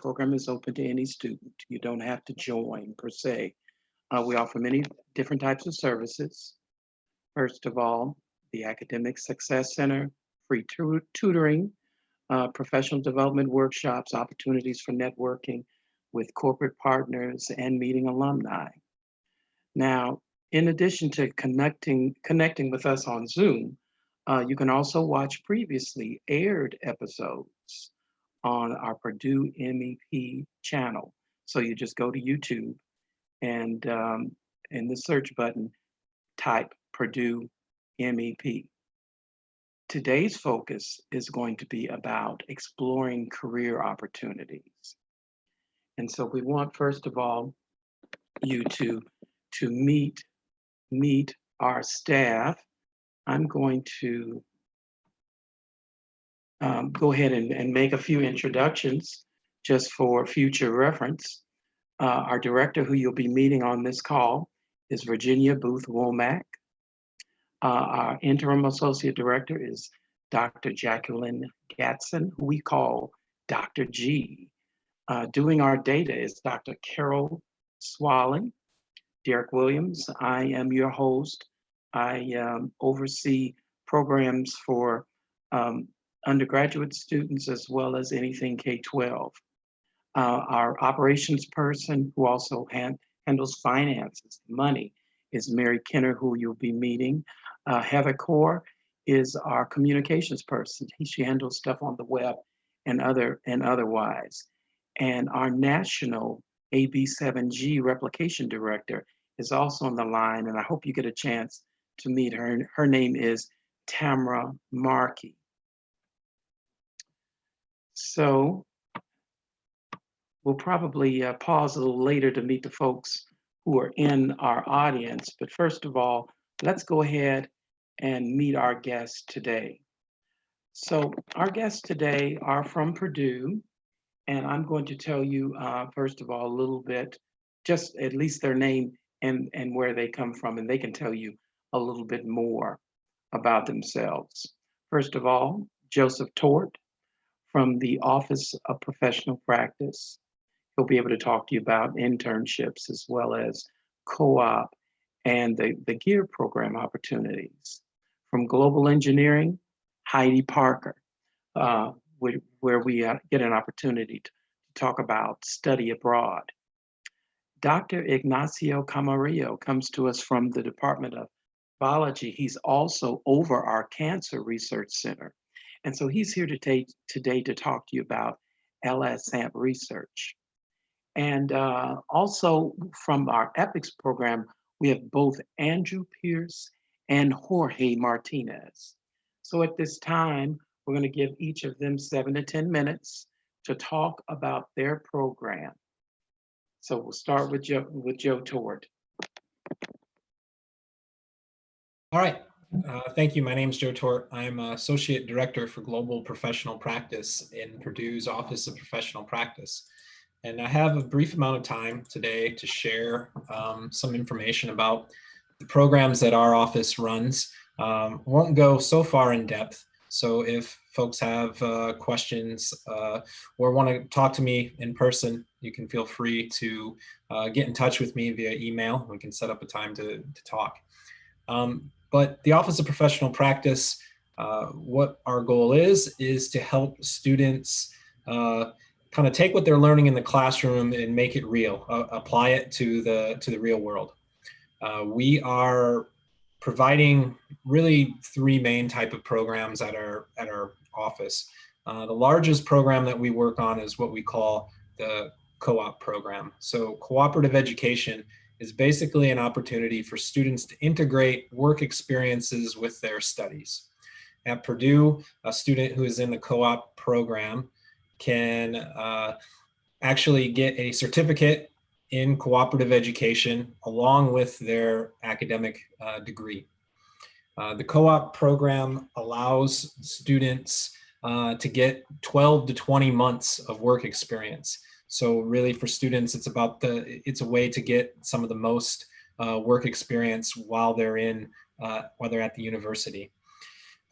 program is open to any student. You don't have to join per se. We offer many different types of services. First of all, the Academic Success Center, free tutoring, professional development workshops, opportunities for networking with corporate partners and meeting alumni. Now, in addition to connecting with us on Zoom, you can also watch previously aired episodes on our Purdue MEP channel. So you just go to YouTube and in the search button, type Purdue MEP. Today's focus is going to be about exploring career opportunities. And so we want, first of all, you to meet our staff. I'm going to go ahead and make a few introductions just for future reference. Our director who you'll be meeting on this call is Virginia Booth Womack. Our interim associate director is Dr. Jacqueline Gatson, who we call Dr. G. Doing our data is Dr. Carol Swallen. Derek Williams, I am your host. I oversee programs for undergraduate students as well as anything K-12. Our operations person who also handles finances, money, is Mary Kenner, who you'll be meeting. Heather Core is our communications person. She handles stuff on the web and otherwise. And our national AB7G replication director is also on the line, and I hope you get a chance to meet her. Her name is Tamara Markey. So we'll probably pause a little later to meet the folks who are in our audience. But first of all, let's go ahead and meet our guests today. So our guests today are from Purdue, and I'm going to tell you, first of all, a little bit, just at least their name and where they come from, and they can tell you a little bit more about themselves. First of all, Joseph Tort from the Office of Professional Practice. He'll be able to talk to you about internships as well as co-op and the GEAR program opportunities. From Global Engineering, Heidi Parker, where we get an opportunity to talk about study abroad. Dr. Ignacio Camarillo comes to us from the Department of Biology. He's also over our Cancer Research Center. And so he's here today to talk to you about LSAMP research. And also from our EPICS program, we have both Andrew Pierce and Jorge Martinez. So at this time, we're going to give each of them 7 to 10 minutes to talk about their program. So we'll start with Joe Tort. All right. Thank you. My name is Joe Tort. I'm Associate Director for Global Professional Practice in Purdue's Office of Professional Practice. And I have a brief amount of time today to share some information about the programs that our office runs. Won't go so far in depth. So if folks have questions or want to talk to me in person, you can feel free to get in touch with me via email. We can set up a time to talk. But the Office of Professional Practice, what our goal is to help students kind of take what they're learning in the classroom and make it real, apply it to the real world. We are providing really 3 main type of programs at our office. The largest program that we work on is what we call the co-op program. So cooperative education is basically an opportunity for students to integrate work experiences with their studies. At Purdue, a student who is in the co-op program can actually get a certificate in cooperative education along with their academic degree. The co-op program allows students to get 12 to 20 months of work experience. So really for students, it's a way to get some of the most work experience while they're at the university.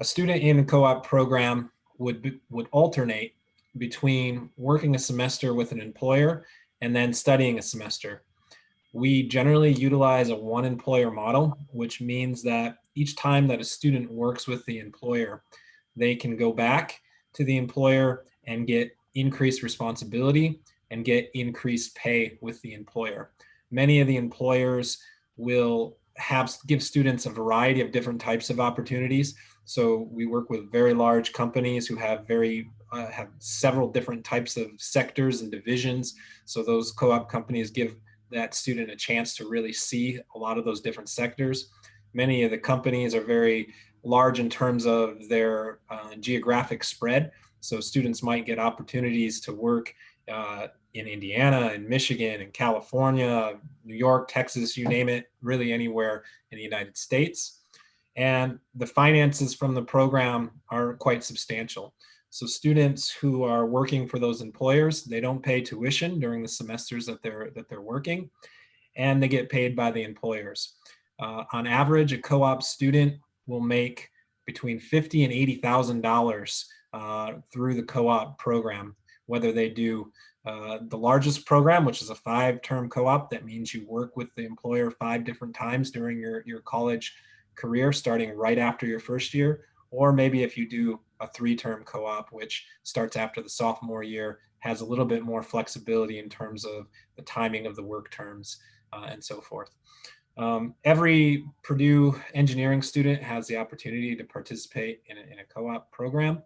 A student in a co-op program would alternate between working a semester with an employer and then studying a semester. We generally utilize a one employer model, which means that each time that a student works with the employer, they can go back to the employer and get increased responsibility and get increased pay with the employer. Many of the employers will give students a variety of different types of opportunities. So we work with very large companies who have have several different types of sectors and divisions. So those co-op companies give that student a chance to really see a lot of those different sectors. Many of the companies are very large in terms of their geographic spread. So students might get opportunities to work in Indiana and Michigan and California, New York, Texas, you name it, really anywhere in the United States. And the finances from the program are quite substantial. So students who are working for those employers, they don't pay tuition during the semesters that they're working, and they get paid by the employers. On average, a co-op student will make between $50,000 and $80,000 through the co-op program, whether they do the largest program, which is a 5-term co-op. That means you work with the employer 5 different times during your college career, starting right after your first year. Or maybe if you do a 3-term co-op, which starts after the sophomore year, has a little bit more flexibility in terms of the timing of the work terms and so forth. Every Purdue engineering student has the opportunity to participate in a co-op program.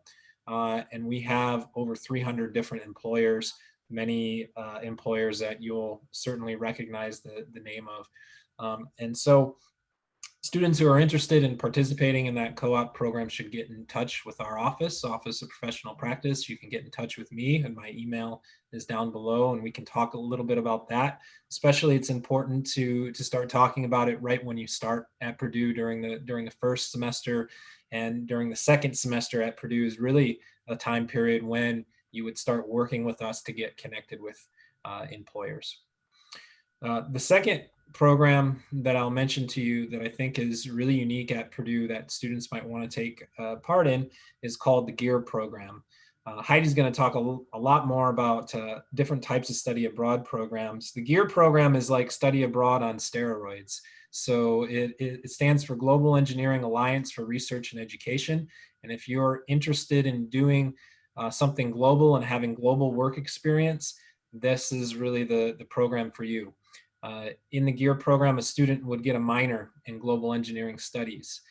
And we have over 300 different employers, many employers that you'll certainly recognize the name of. And so students who are interested in participating in that co-op program should get in touch with our Office of Professional Practice. You can get in touch with me, and my email is down below, and we can talk a little bit about that. Especially, it's important to start talking about it right when you start at Purdue during the first semester, and during the second semester at Purdue is really a time period when you would start working with us to get connected with employers. The second program that I'll mention to you that I think is really unique at Purdue that students might want to take part in is called the GEAR program. Heidi's going to talk a lot more about different types of study abroad programs. The GEAR program is like study abroad on steroids. So it stands for Global Engineering Alliance for Research and Education. And if you're interested in doing something global and having global work experience, this is really the program for you. In the GEAR program, a student would get a minor in global engineering studies.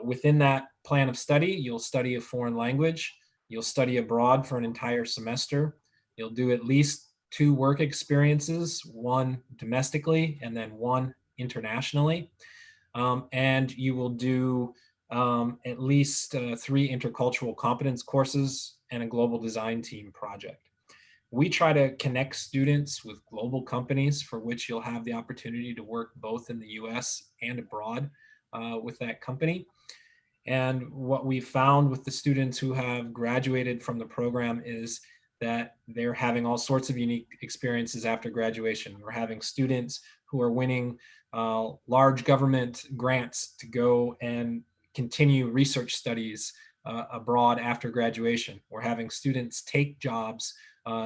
Within that plan of study, you'll study a foreign language, you'll study abroad for an entire semester, you'll do at least 2 work experiences, 1 domestically and then 1 internationally. And you will do at least 3 intercultural competence courses and a global design team project. We try to connect students with global companies for which you'll have the opportunity to work both in the US and abroad with that company. And what we found with the students who have graduated from the program is that they're having all sorts of unique experiences after graduation. We're having students who are winning large government grants to go and continue research studies abroad after graduation. We're having students take jobs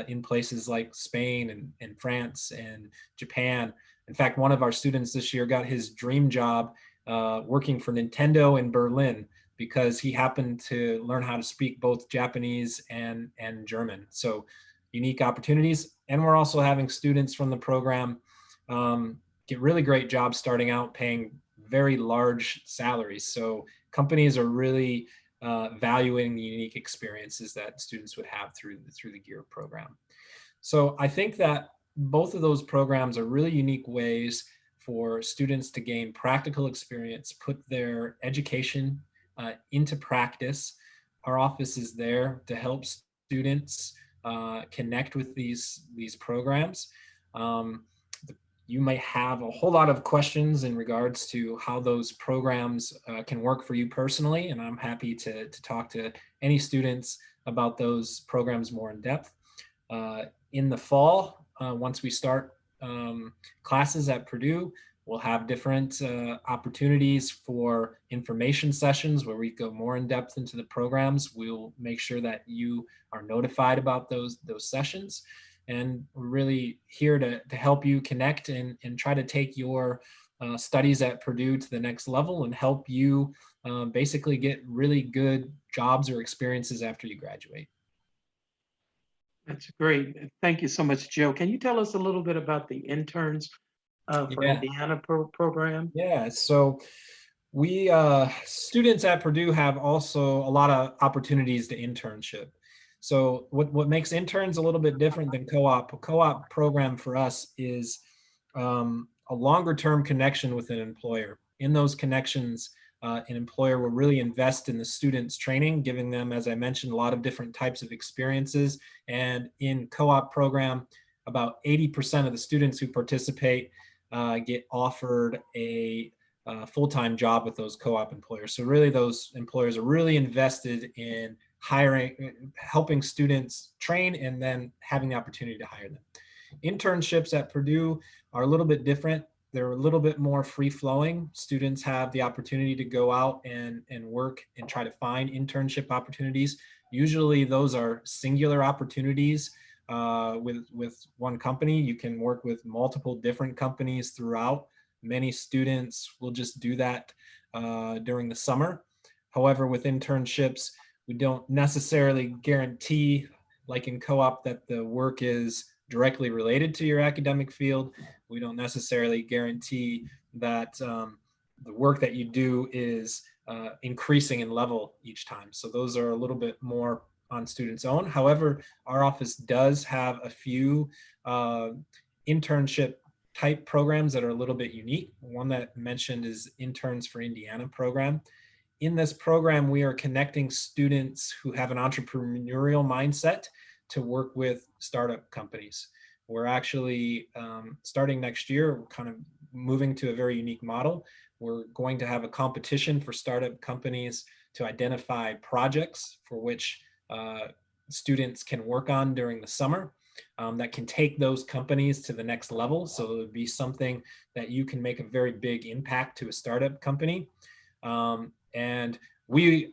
in places like Spain and France and Japan. In fact, one of our students this year got his dream job working for Nintendo in Berlin because he happened to learn how to speak both Japanese and German. So unique opportunities. And we're also having students from the program get really great jobs starting out paying very large salaries. So companies are really valuing the unique experiences that students would have through the GEAR program. So I think that both of those programs are really unique ways for students to gain practical experience, put their education into practice. Our office is there to help students connect with these programs. You may have a whole lot of questions in regards to how those programs can work for you personally, and I'm happy to talk to any students about those programs more in depth. In the fall, once we start classes at Purdue, We'll have different opportunities for information sessions where we go more in depth into the programs. We'll make sure that you are notified about those sessions. And we're really here to help you connect and try to take your studies at Purdue to the next level and help you basically get really good jobs or experiences after you graduate. That's great. Thank you so much, Joe. Can you tell us a little bit about the interns for Yeah. Indiana program? Yeah, so we students at Purdue have also a lot of opportunities to internship. So what makes interns a little bit different than co-op? A co-op program for us is a longer term connection with an employer. In those connections, an employer will really invest in the students' training, giving them, as I mentioned, a lot of different types of experiences. And in co-op program, about 80% of the students who participate get offered a full-time job with those co-op employers. So really those employers are really invested in hiring, helping students train and then having the opportunity to hire them. Internships at Purdue are a little bit different. They're a little bit more free-flowing. Students have the opportunity to go out and work and try to find internship opportunities. Usually those are singular opportunities with one company. You can work with multiple different companies throughout. Many students will just do that during the summer. However, with internships, we don't necessarily guarantee, like in co-op, that the work is directly related to your academic field. We don't necessarily guarantee that the work that you do is increasing in level each time. So those are a little bit more on students' own. However, our office does have a few internship type programs that are a little bit unique. One that mentioned is Interns for Indiana program. In this program, we are connecting students who have an entrepreneurial mindset to work with startup companies. We're actually starting next year, we're kind of moving to a very unique model. We're going to have a competition for startup companies to identify projects for which students can work on during the summer that can take those companies to the next level. So it would be something that you can make a very big impact to a startup company. And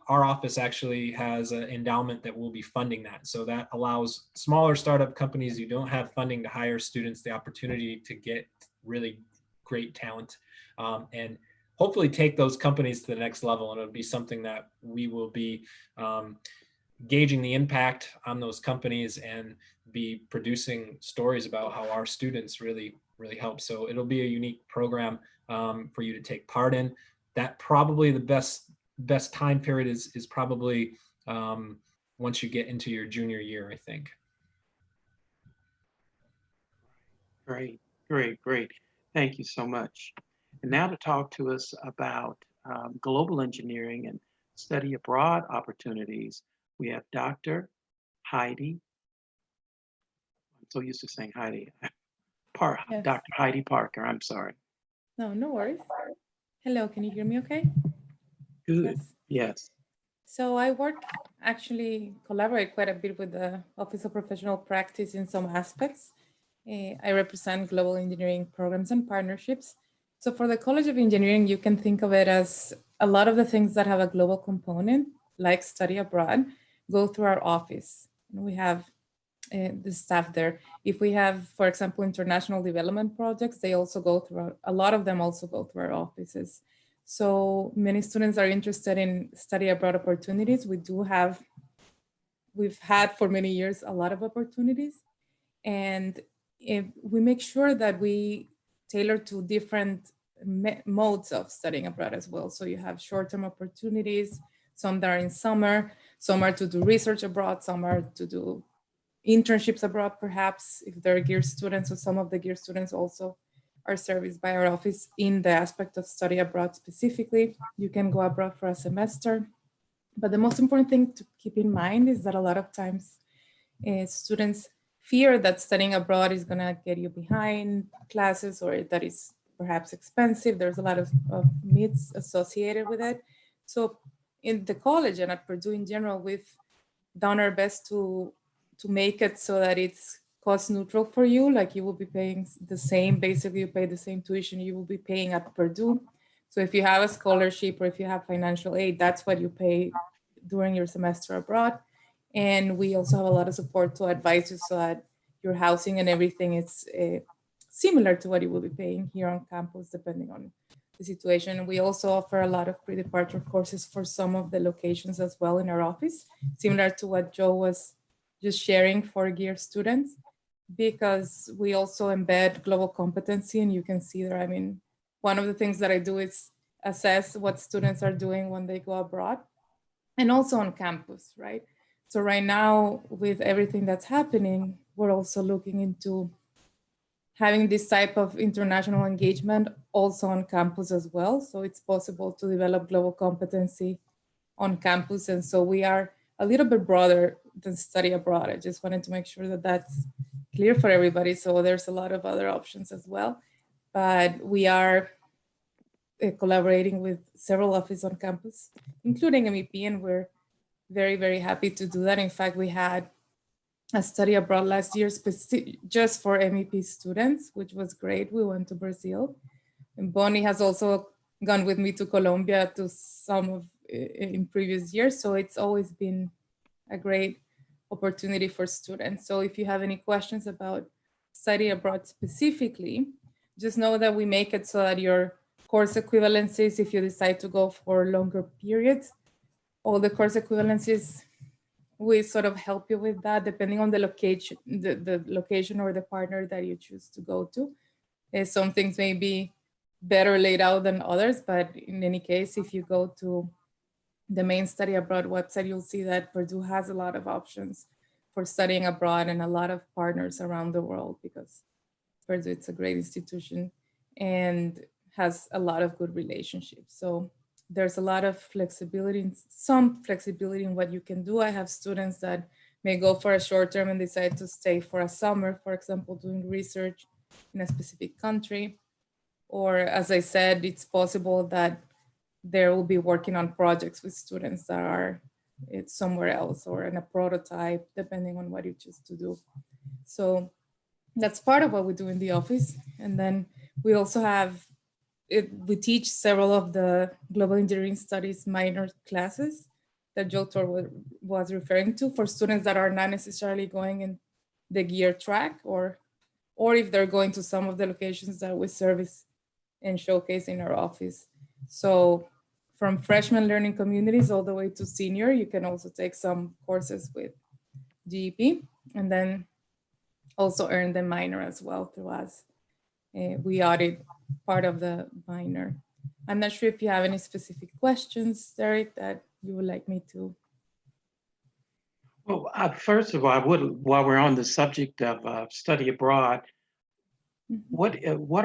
our office actually has an endowment that will be funding that. So that allows smaller startup companies who don't have funding to hire students the opportunity to get really great talent and hopefully take those companies to the next level. And it'll be something that we will be gauging the impact on those companies and be producing stories about how our students really help. So it'll be a unique program for you to take part in. That probably the best time period is probably once you get into your junior year, I think. Great, great. Thank you so much. And now to talk to us about global engineering and study abroad opportunities, we have Dr. Heidi. I'm so used to saying Heidi. Yes. Dr. Heidi Parker, I'm sorry. No worries. Hello, can you hear me okay? Good, yes. So I actually collaborate quite a bit with the Office of Professional Practice in some aspects. I represent global engineering programs and partnerships. So for the College of Engineering, you can think of it as a lot of the things that have a global component, like study abroad, go through our office. And we have the staff there. If we have, for example, international development projects, they also go through, a lot of them also go through our offices. So many students are interested in study abroad opportunities. We've had for many years a lot of opportunities. And if we make sure that we tailor to different modes of studying abroad as well. So you have short-term opportunities, some that are in summer, some are to do research abroad, some are to do internships abroad, perhaps, if they're GEAR students, or some of the GEAR students also are serviced by our office in the aspect of study abroad specifically. You can go abroad for a semester. But the most important thing to keep in mind is that a lot of times students fear that studying abroad is gonna get you behind classes, or that is perhaps expensive. There's a lot of myths associated with it. So in the college and at Purdue in general, we've done our best to make it so that it's cost neutral for you. Like you will be paying the same, basically you pay the same tuition you will be paying at Purdue. So if you have a scholarship or if you have financial aid, that's what you pay during your semester abroad. And we also have a lot of support to advise you so that your housing and everything is similar to what you will be paying here on campus, depending on the situation. We also offer a lot of pre-departure courses for some of the locations as well in our office, similar to what Joe was just sharing for GEAR students, because we also embed global competency, and you can see there, I mean, one of the things that I do is assess what students are doing when they go abroad and also on campus, right? So right now, with everything that's happening, we're also looking into having this type of international engagement also on campus as well. So it's possible to develop global competency on campus. And so we are a little bit broader than study abroad. I just wanted to make sure that that's clear for everybody. So there's a lot of other options as well, but we are collaborating with several offices on campus, including MEP, and we're very, very happy to do that. In fact, we had a study abroad last year just for MEP students, which was great. We went to Brazil. And Bonnie has also gone with me to Colombia to some of in previous years. So it's always been a great opportunity for students. So if you have any questions about study abroad specifically, just know that we make it so that your course equivalencies, if you decide to go for longer periods, all the course equivalencies, we sort of help you with that depending on the location, the location or the partner that you choose to go to. Some things may be better laid out than others, but in any case, if you go to the main study abroad website, you'll see that Purdue has a lot of options for studying abroad and a lot of partners around the world, because Purdue, it's a great institution and has a lot of good relationships. So there's a lot of flexibility, some flexibility in what you can do. I have students that may go for a short term and decide to stay for a summer, for example, doing research in a specific country. Or as I said, it's possible that they will be working on projects with students that are somewhere else or in a prototype, depending on what you choose to do. So that's part of what we do in the office. And then we also have, we teach several of the global engineering studies minor classes that Joe Tor was referring to for students that are not necessarily going in the GEAR track, or if they're going to some of the locations that we service and showcase in our office. So from freshman learning communities all the way to senior, you can also take some courses with GEP and then also earn the minor as well through us. We audit part of the minor. I'm not sure if you have any specific questions, Derek, that you would like me to. Well, first of all, I would, while we're on the subject of study abroad, what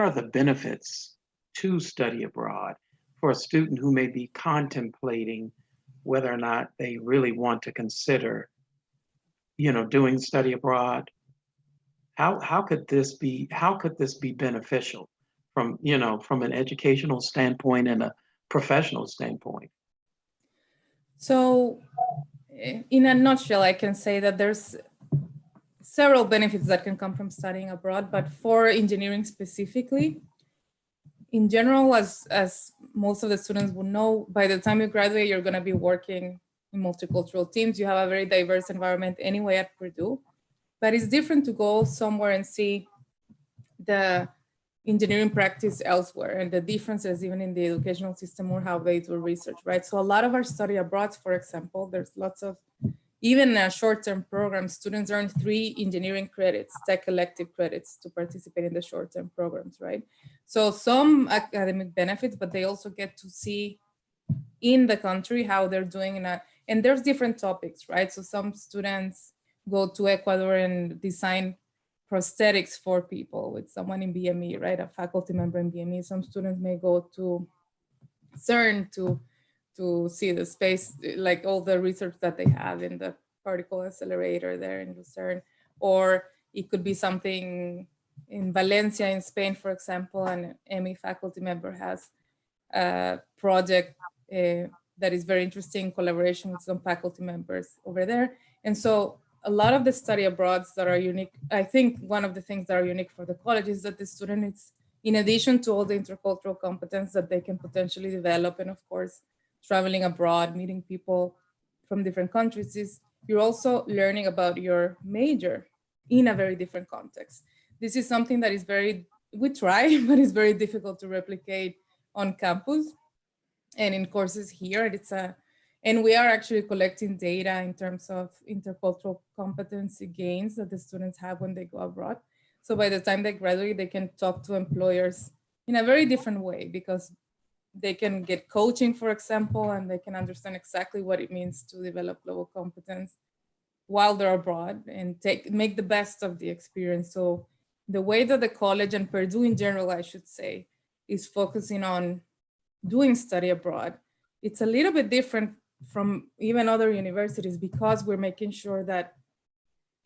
are the benefits to study abroad for a student who may be contemplating whether or not they really want to consider, doing study abroad? How could this be beneficial from an educational standpoint and a professional standpoint? So in a nutshell, I can say that there's several benefits that can come from studying abroad, but for engineering specifically, in general, as most of the students will know, by the time you graduate, you're going to be working in multicultural teams. You have a very diverse environment anyway at Purdue, but it's different to go somewhere and see the engineering practice elsewhere and the differences even in the educational system or how they do research, right? So a lot of our study abroad, for example, there's lots of, even a short-term program, students earn 3 engineering credits, tech elective credits to participate in the short-term programs, right? So some academic benefits, but they also get to see in the country how they're doing and there's different topics, right? So some students go to Ecuador and design prosthetics for people with someone in BME, right? A faculty member in BME. Some students may go to CERN to see the space, like all the research that they have in the particle accelerator there in Lucerne, or it could be something in Valencia in Spain, for example, an ME faculty member has a project that is very interesting, collaboration with some faculty members over there. And so a lot of the study abroads that are unique, I think one of the things that are unique for the college is that the student is, in addition to all the intercultural competence that they can potentially develop, and of course, traveling abroad, meeting people from different countries, is you're also learning about your major in a very different context. This is something that is we try, but it's very difficult to replicate on campus and in courses here. And we are actually collecting data in terms of intercultural competency gains that the students have when they go abroad. So by the time they graduate, they can talk to employers in a very different way, because they can get coaching, for example, and they can understand exactly what it means to develop global competence while they're abroad and make the best of the experience. So the way that the college, and Purdue in general, I should say, is focusing on doing study abroad, it's a little bit different from even other universities, because we're making sure that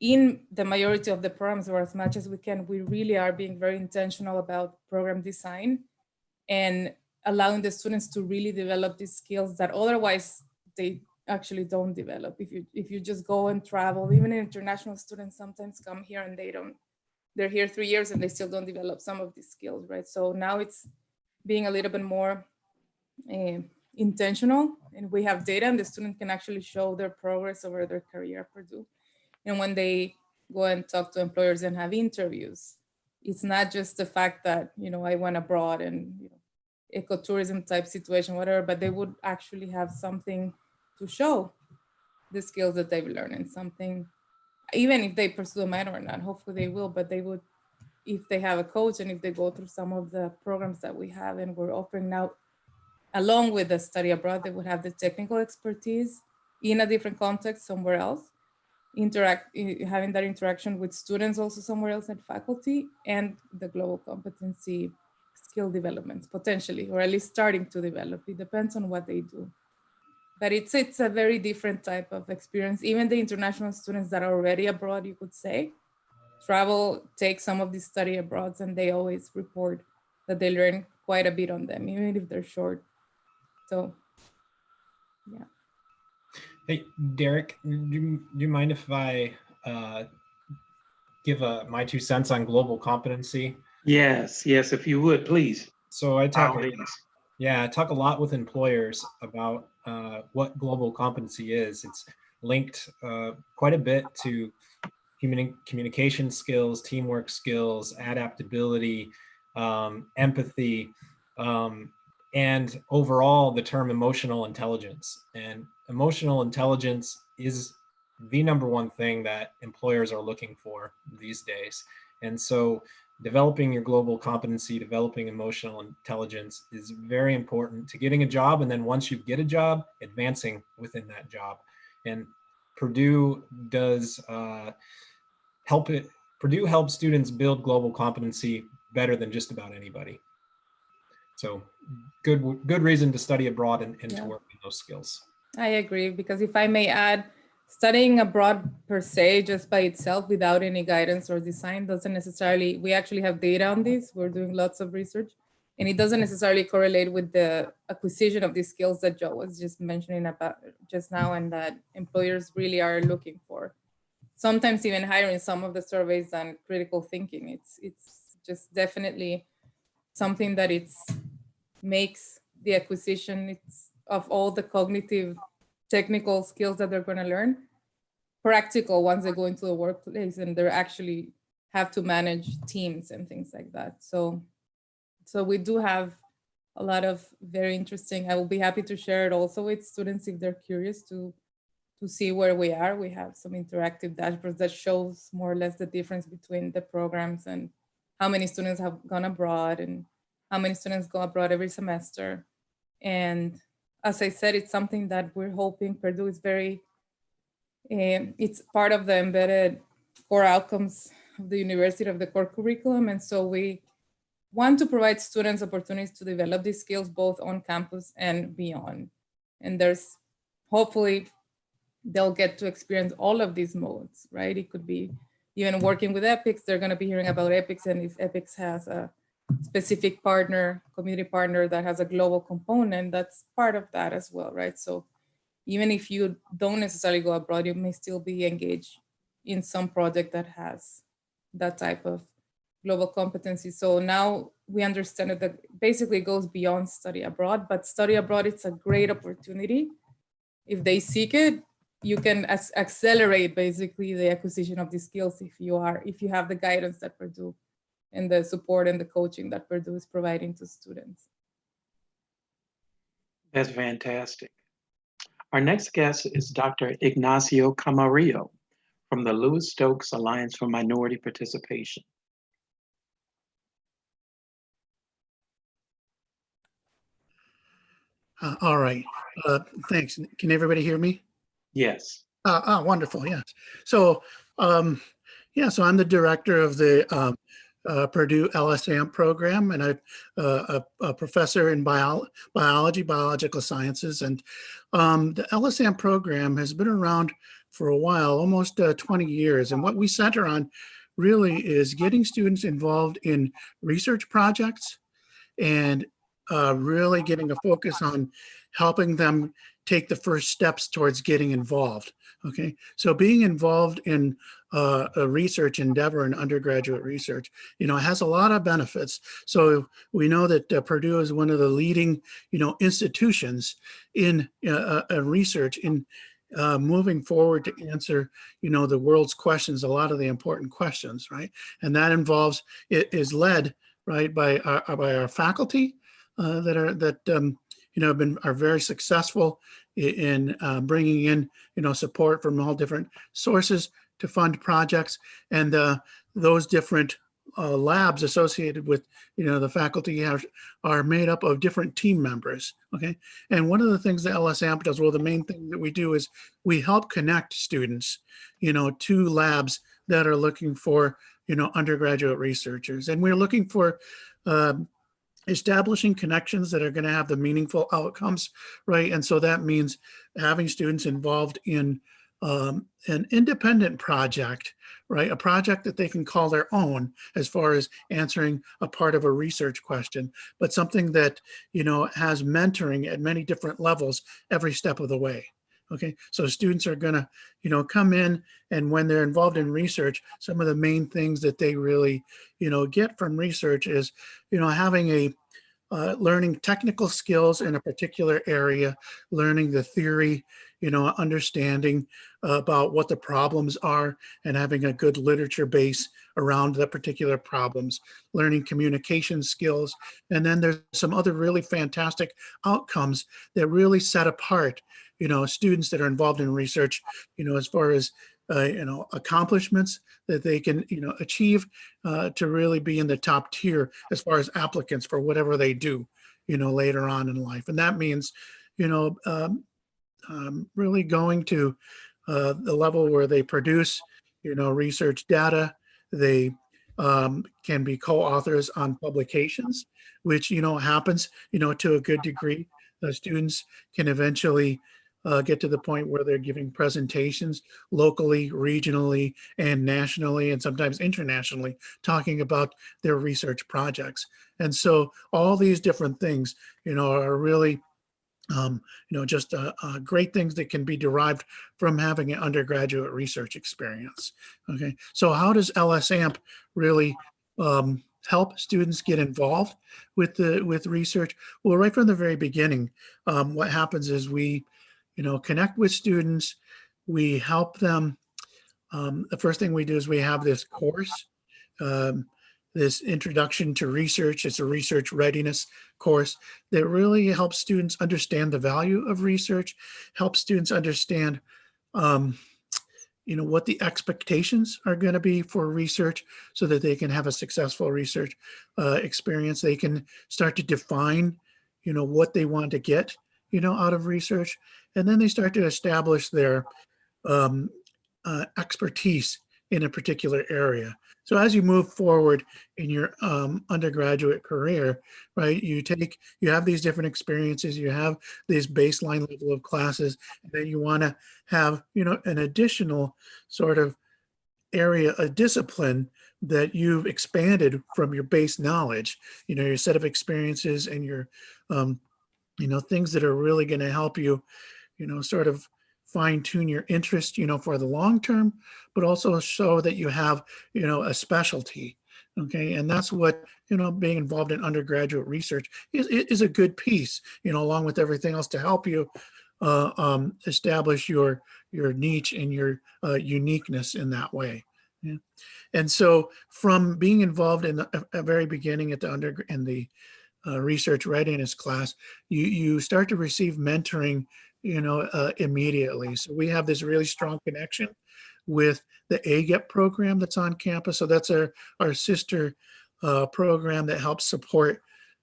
in the majority of the programs, or as much as we can, we really are being very intentional about program design and allowing the students to really develop these skills that otherwise they actually don't develop. If you just go and travel, even international students sometimes come here and they're here 3 years and they still don't develop some of these skills, right? So now it's being a little bit more intentional, and we have data, and the student can actually show their progress over their career at Purdue. And when they go and talk to employers and have interviews, it's not just the fact that, I went abroad and, ecotourism type situation, whatever, but they would actually have something to show the skills that they've learned, and something, even if they pursue a minor or not, hopefully they will, but they would, if they have a coach and if they go through some of the programs that we have and we're offering now, along with the study abroad, they would have the technical expertise in a different context somewhere else, having that interaction with students also somewhere else, and faculty, and the global competency skill developments potentially, or at least starting to develop. It depends on what they do. But it's a very different type of experience. Even the international students that are already abroad, you could say, take some of these study abroads, and they always report that they learn quite a bit on them, even if they're short. So, yeah. Hey, Derek, do you mind if I give my 2 cents on global competency? Yes, if you would, please. So I talk a lot with employers about what global competency is. It's linked quite a bit to communication skills, teamwork skills, adaptability, empathy, and overall the term emotional intelligence. And emotional intelligence is the #1 thing that employers are looking for these days. And so developing your global competency, developing emotional intelligence is very important to getting a job. And then once you get a job, advancing within that job. And Purdue does Purdue helps students build global competency better than just about anybody. So good reason to study abroad and to work on those skills. I agree, because if I may add, studying abroad per se, just by itself, without any guidance or design, doesn't necessarily, we actually have data on this. We're doing lots of research, and it doesn't necessarily correlate with the acquisition of these skills that Joe was just mentioning about just now, and that employers really are looking for. Sometimes even higher in some of the surveys than critical thinking. It's just definitely something that makes the acquisition of all the cognitive technical skills that they're going to learn practical once they go into the workplace and they actually have to manage teams and things like that. So we do have a lot of very interesting, I will be happy to share it also with students if they're curious to see where we are. We have some interactive dashboards that shows more or less the difference between the programs and how many students have gone abroad and how many students go abroad every semester. And as I said, it's something that we're hoping Purdue is it's part of the embedded core outcomes of the university, of the core curriculum. And so we want to provide students opportunities to develop these skills both on campus and beyond. And there's hopefully they'll get to experience all of these modes, right? It could be even working with EPICS. They're going to be hearing about EPICS, and if EPICS has a specific partner, community partner that has a global component, that's part of that as well, right? So even if you don't necessarily go abroad, you may still be engaged in some project that has that type of global competency. So now we understand that basically it goes beyond study abroad, but study abroad, it's a great opportunity. If they seek it, you can accelerate basically the acquisition of these skills if you have the guidance that Purdue and the support and the coaching that Purdue is providing to students. That's fantastic. Our next guest is Dr. Ignacio Camarillo from the Lewis Stokes Alliance for Minority Participation. All right. Thanks. Can everybody hear me? Yes. Wonderful. Yes. So, so I'm the director of the Purdue LSAMP program, and I'm a professor in biology, biological sciences. And the LSAMP program has been around for a while, almost 20 years. And what we center on really is getting students involved in research projects and really getting a focus on helping them take the first steps towards getting involved. Okay, so being involved in a research endeavor in undergraduate research, has a lot of benefits. So we know that Purdue is one of the leading, institutions in research in moving forward to answer, the world's questions, a lot of the important questions, right? And that involves, it is led, right, by our faculty are very successful in bringing in, support from all different sources to fund projects, and those different labs associated with, the faculty are made up of different team members. Okay, and one of the things that LSAMP does, well, the main thing that we do is we help connect students, to labs that are looking for, undergraduate researchers, and we're looking for establishing connections that are going to have the meaningful outcomes, right? And so that means having students involved in an independent project, right? A project that they can call their own as far as answering a part of a research question, but something that, has mentoring at many different levels every step of the way. Okay, so students are going to, come in, and when they're involved in research, some of the main things that they really, get from research is, having a learning technical skills in a particular area, learning the theory, understanding about what the problems are, and having a good literature base around the particular problems, learning communication skills. And then there's some other really fantastic outcomes that really set apart, students that are involved in research, as far as accomplishments that they can, achieve to really be in the top tier as far as applicants for whatever they do, later on in life. And that means, really going to the level where they produce, research data. They can be co-authors on publications, which, happens, to a good degree. Students can eventually get to the point where they're giving presentations locally, regionally, and nationally, and sometimes internationally, talking about their research projects. And so all these different things, are really, just great things that can be derived from having an undergraduate research experience. Okay, so how does LSAMP really help students get involved with research? Well, right from the very beginning, what happens is we connect with students. We help them. The first thing we do is we have this course, this introduction to research. It's a research readiness course that really helps students understand the value of research, helps students understand, what the expectations are going to be for research so that they can have a successful research experience. They can start to define, what they want to get, out of research. And then they start to establish their expertise in a particular area. So as you move forward in your undergraduate career, right, you have these different experiences, you have this baseline level of classes, and then you want to have, an additional sort of area, a discipline that you've expanded from your base knowledge, your set of experiences and your, things that are really going to help you, sort of fine tune your interest, for the long term, but also show that you have, a specialty. Okay. And that's what, being involved in undergraduate research is a good piece, along with everything else to help you establish your niche and your uniqueness in that way. Yeah. And so from being involved in the very beginning at the research readiness class, you start to receive mentoring, immediately. So we have this really strong connection with the AGEP program that's on campus. So that's our sister program that helps support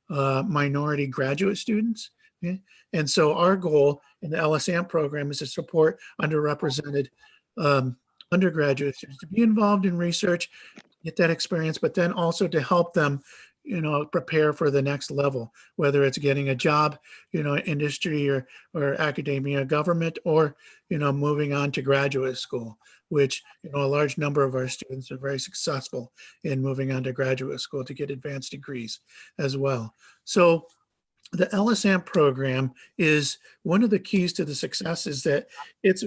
minority graduate students. Okay? And so our goal in the LSAM program is to support underrepresented undergraduate students to be involved in research, get that experience, but then also to help them, prepare for the next level, whether it's getting a job, industry or academia, government, or, moving on to graduate school, which, a large number of our students are very successful in moving on to graduate school to get advanced degrees as well. So the LSAM program is one of the keys to the success is that it's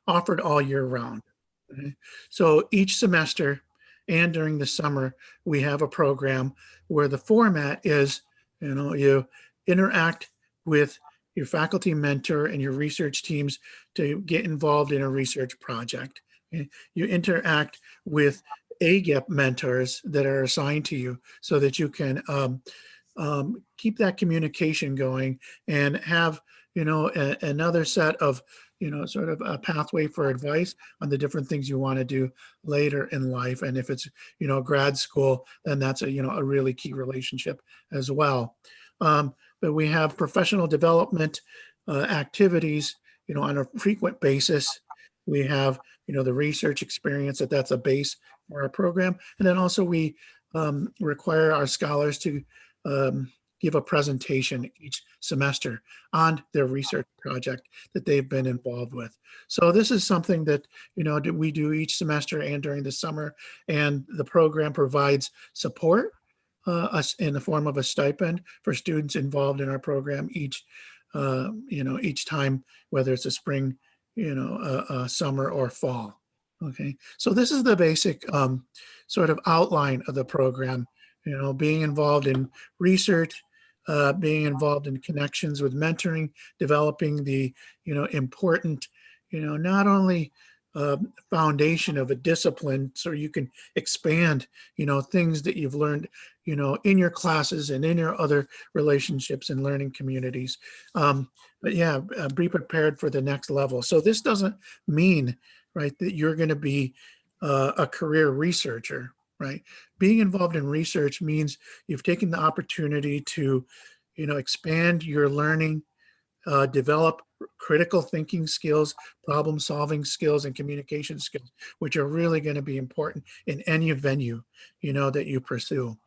offered all year round. Okay? So each semester and during the summer, we have a program where the format is, you interact with your faculty mentor and your research teams to get involved in a research project. Okay? You interact with AGEP mentors that are assigned to you so that you can keep that communication going and have, another set of, sort of a pathway for advice on the different things you want to do later in life. And if it's, grad school, then that's a really key relationship as well. But we have professional development activities, on a frequent basis. We have, the research experience that's a base for our program. And then also we require our scholars to give a presentation each semester on their research project that they've been involved with. So this is something that, we do each semester and during the summer, and the program provides support us in the form of a stipend for students involved in our program each time, whether it's a spring, summer or fall. Okay, so this is the basic sort of outline of the program. Being involved in research, being involved in connections with mentoring, developing the, important, not only foundation of a discipline so you can expand, things that you've learned, in your classes and in your other relationships and learning communities. But yeah, be prepared for the next level. So this doesn't mean, right, that you're going to be a career researcher. Right. Being involved in research means you've taken the opportunity to, expand your learning, develop critical thinking skills, problem solving skills, and communication skills, which are really going to be important in any venue, that you pursue.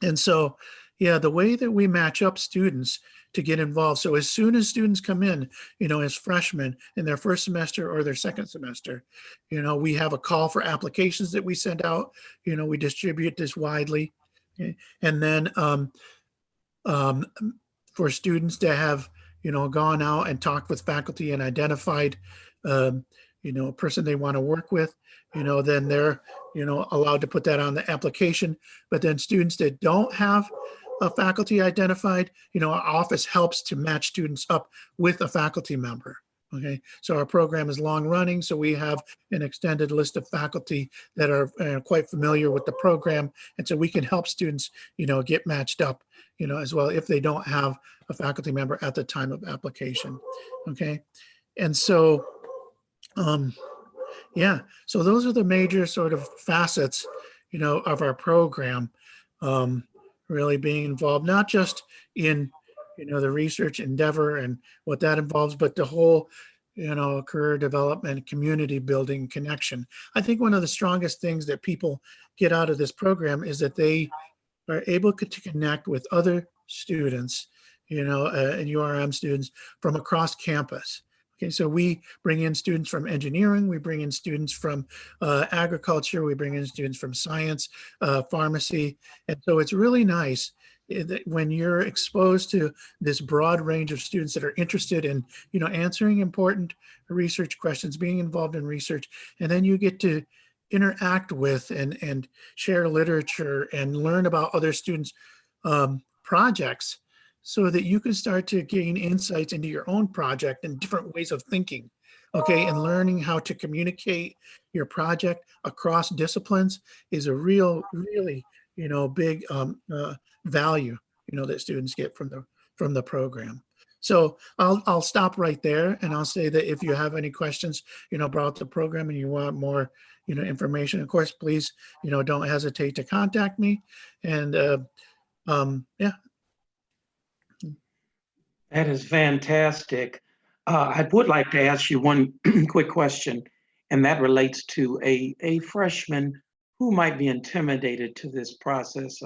And so, yeah, the way that we match up students to get involved. So as soon as students come in, as freshmen in their first semester or their second semester, we have a call for applications that we send out, we distribute this widely. Okay? And then for students that have, gone out and talked with faculty and identified, a person they want to work with, then they're, allowed to put that on the application. But then students that don't have a faculty identified, our office helps to match students up with a faculty member. Okay, so our program is long running, so we have an extended list of faculty that are quite familiar with the program, and so we can help students, get matched up, as well if they don't have a faculty member at the time of application. Okay, and so, yeah, so those are the major sort of facets, of our program. Really being involved, not just in, the research endeavor and what that involves, but the whole, career development, community building connection. I think one of the strongest things that people get out of this program is that they are able to connect with other students, and URM students from across campus. Okay, so we bring in students from engineering, we bring in students from agriculture, we bring in students from science, pharmacy. And so it's really nice that when you're exposed to this broad range of students that are interested in, answering important research questions, being involved in research, and then you get to interact with and share literature and learn about other students' projects, so that you can start to gain insights into your own project and different ways of thinking, okay, and learning how to communicate your project across disciplines is a really, big value, that students get from the program. So I'll stop right there, and I'll say that if you have any questions, about the program and you want more, information, of course, please, don't hesitate to contact me. And yeah. That is fantastic. I would like to ask you one quick question, and that relates to a freshman who might be intimidated to this process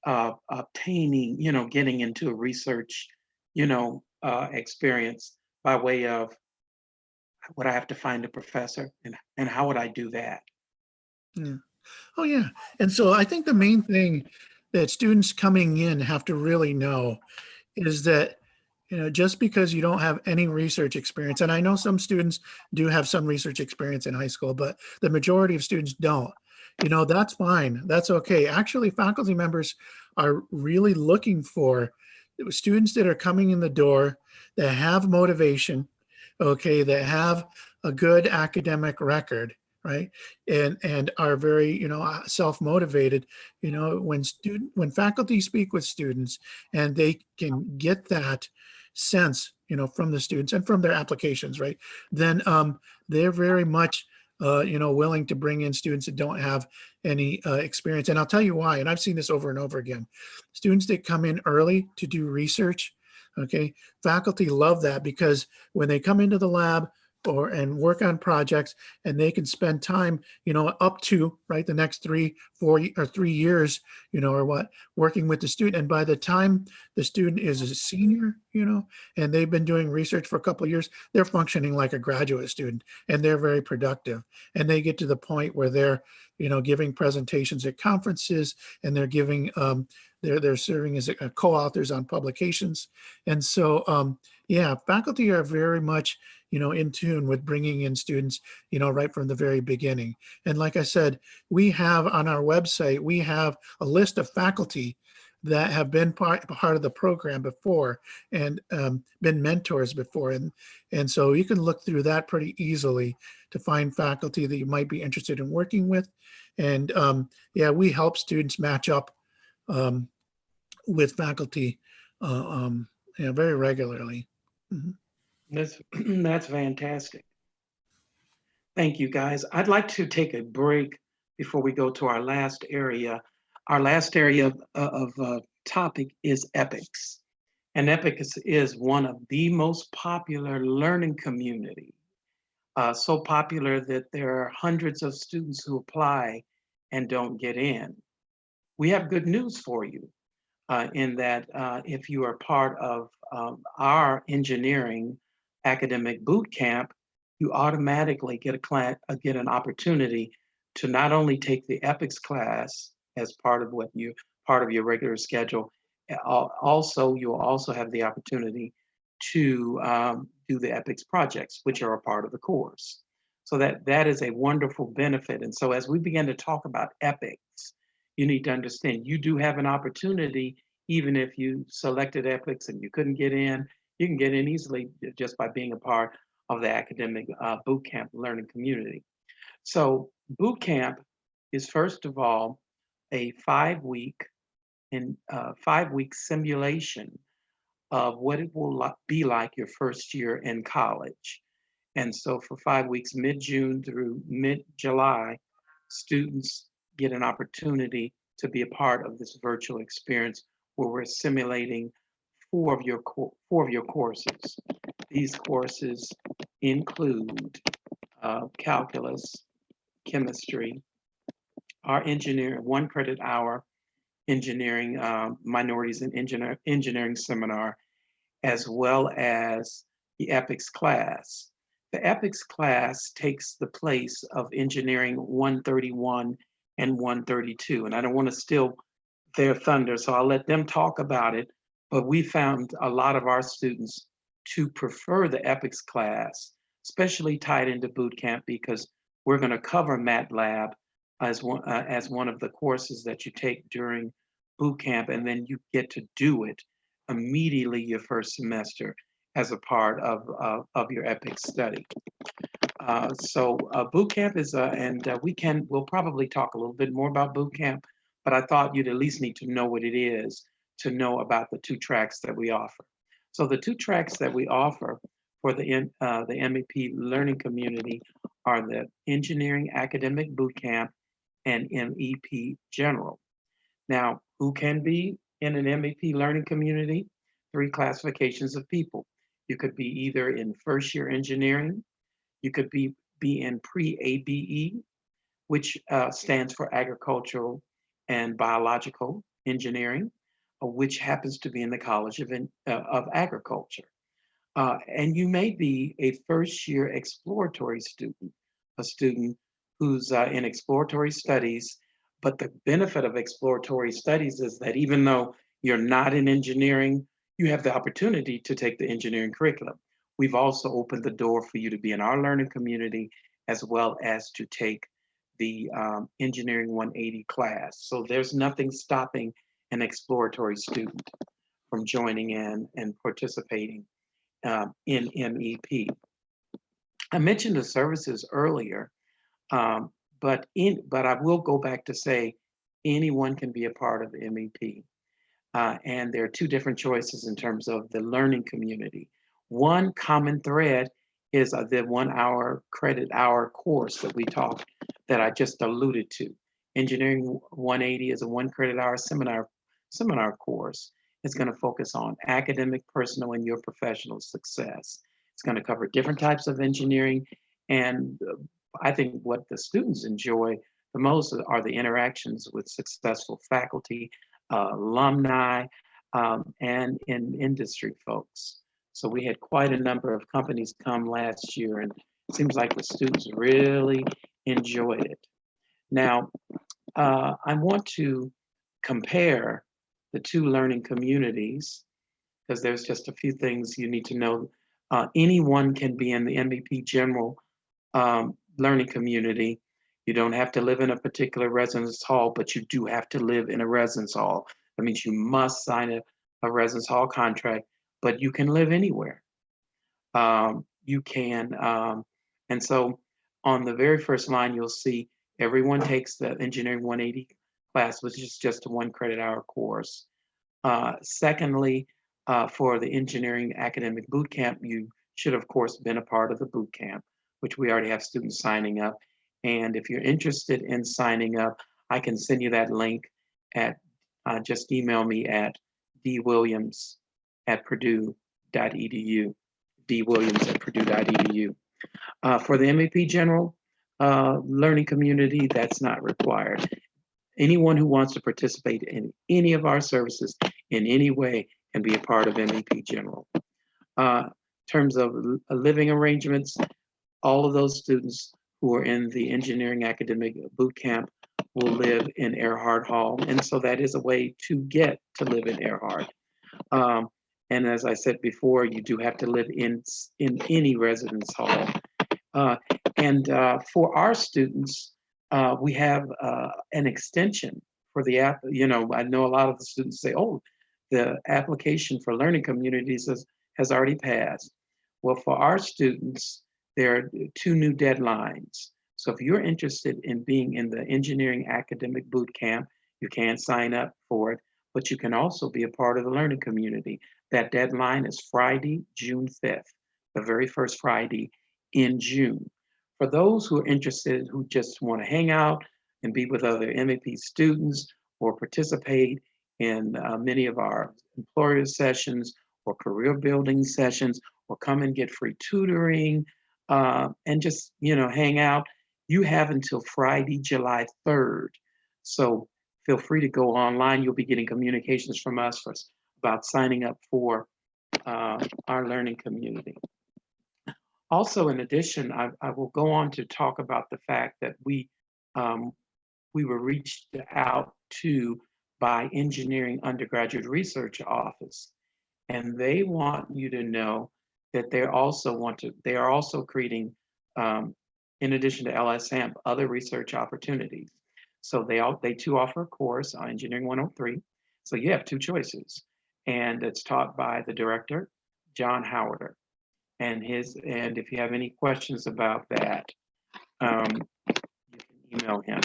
of obtaining, getting into a research, experience by way of, would I have to find a professor, and how would I do that? Yeah. Oh, yeah. And so I think the main thing that students coming in have to really know is that, just because you don't have any research experience, and I know some students do have some research experience in high school, but the majority of students don't, that's fine. That's okay. Actually, faculty members are really looking for students that are coming in the door that have motivation, okay, that have a good academic record, right, and are very, self-motivated. When faculty speak with students and they can get that sense, from the students and from their applications, right, then they're very much willing to bring in students that don't have any experience. And I'll tell you why, and I've seen this over and over again. Students that come in early to do research, okay, faculty love that, because when they come into the lab and work on projects, and they can spend time, up to, right, the next 3, 4, or 3 years, or what, working with the student. And by the time the student is a senior, and they've been doing research for a couple of years, they're functioning like a graduate student, and they're very productive. And they get to the point where they're, giving presentations at conferences, and they're giving, they're serving as co-authors on publications. And so, yeah, faculty are very much, in tune with bringing in students, right from the very beginning. And like I said, we have on our website, we have a list of faculty that have been part of the program before, and been mentors before. And so you can look through that pretty easily to find faculty that you might be interested in working with. And yeah, we help students match up with faculty very regularly. Mhm. That's fantastic. Thank you, guys. I'd like to take a break before we go to our last area. Our last area of topic is EPICS. And EPICS is one of the most popular learning community. So popular that there are hundreds of students who apply and don't get in. We have good news for you, in that if you are part of our engineering academic boot camp, you automatically get get an opportunity to not only take the EPICS class as part of your regular schedule. Also, you'll also have the opportunity to do the EPICS projects, which are a part of the course. So that is a wonderful benefit. And so as we begin to talk about EPICS, you need to understand you do have an opportunity. Even if you selected EPICS and you couldn't get in, you can get in easily just by being a part of the academic boot camp learning community. So boot camp is, first of all, a 5-week simulation of what it will be like your first year in college. And so for 5 weeks, mid-June through mid-July, students get an opportunity to be a part of this virtual experience where we're simulating 4 of your courses. These courses include calculus, chemistry, our engineering, 1 credit hour engineering, minorities in engineering seminar, as well as the EPICS class. The EPICS class takes the place of engineering 131 and 132. And I don't want to steal their thunder, so I'll let them talk about it. But we found a lot of our students to prefer the EPICS class, especially tied into boot camp, because we're going to cover MATLAB as one of the courses that you take during boot camp, and then you get to do it immediately your first semester as a part of your EPICS study. So boot camp is, we'll probably talk a little bit more about boot camp, but I thought you'd at least need to know what it is to know about the 2 tracks that we offer. So the 2 tracks that we offer for the MEP learning community are the Engineering Academic Bootcamp and MEP General. Now, who can be in an MEP learning community? 3 classifications of people. You could be either in first-year engineering, you could be in pre-ABE, which stands for agricultural and biological engineering, which happens to be in the College of Agriculture. And you may be a first-year exploratory student, a student who's in exploratory studies. But the benefit of exploratory studies is that even though you're not in engineering, you have the opportunity to take the engineering curriculum. We've also opened the door for you to be in our learning community, as well as to take the Engineering 180 class. So there's nothing stopping an exploratory student from joining in and participating in MEP. I mentioned the services earlier, but I will go back to say anyone can be a part of MEP. And there are 2 different choices in terms of the learning community. One common thread is the 1-hour credit hour course that I just alluded to. Engineering 180 is a 1 credit hour seminar course. It's going to focus on academic, personal, and your professional success. It's going to cover different types of engineering. And I think what the students enjoy the most are the interactions with successful faculty, alumni, and in industry folks. So we had quite a number of companies come last year, and it seems like the students really enjoyed it. Now, I want to compare the 2 learning communities, because there's just a few things you need to know. Anyone can be in the MEP General learning community. You don't have to live in a particular residence hall, but you do have to live in a residence hall. That means you must sign a residence hall contract, but you can live anywhere. You can, and so on the very first line, you'll see everyone takes the Engineering 180 class, which is just a 1 credit hour course. Secondly, for the Engineering Academic Bootcamp, you should, of course, been a part of the bootcamp, which we already have students signing up. And if you're interested in signing up, I can send you that link at, just email me at dwilliams@purdue.edu, dwilliams@purdue.edu. For the MEP General learning community, that's not required. Anyone who wants to participate in any of our services in any way can be a part of MEP General. In terms of living arrangements, all of those students who are in the Engineering Academic Bootcamp will live in Earhart Hall. And so that is a way to get to live in Earhart. And as I said before, you do have to live in any residence hall. For our students, we have an extension for the app. You know, I know a lot of the students say, oh, the application for learning communities has already passed. Well, for our students, there are 2 new deadlines. So if you're interested in being in the Engineering Academic Bootcamp, you can sign up for it, but you can also be a part of the learning community. That deadline is Friday, June 5th, the very first Friday in June. For those who are interested, who just want to hang out and be with other MEP students or participate in many of our employer sessions or career building sessions, or come and get free tutoring and just, hang out, you have until Friday, July 3rd. So feel free to go online. You'll be getting communications from us about signing up for our learning community. Also, in addition, I will go on to talk about the fact that we were reached out to by Engineering Undergraduate Research Office. And they want you to know that they are also creating, in addition to LSAMP, other research opportunities. So they too offer a course on Engineering 103. So you have two choices. And it's taught by the director, John Howarder. And if you have any questions about that, you can email him.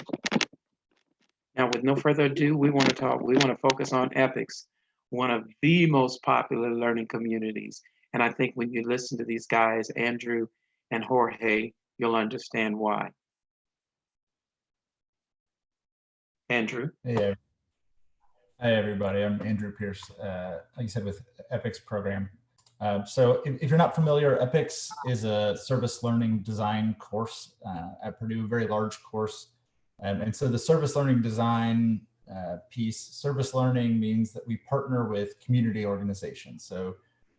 Now, with no further ado, we want to focus on EPICS, one of the most popular learning communities. And I think when you listen to these guys, Andrew and Jorge, you'll understand why. Andrew. Hey, hi everybody. I'm Andrew Pierce, like you said, with EPICS program. So if you're not familiar, EPICS is a service learning design course at Purdue, a very large course. And so the service learning design piece, service learning means that we partner with community organizations. So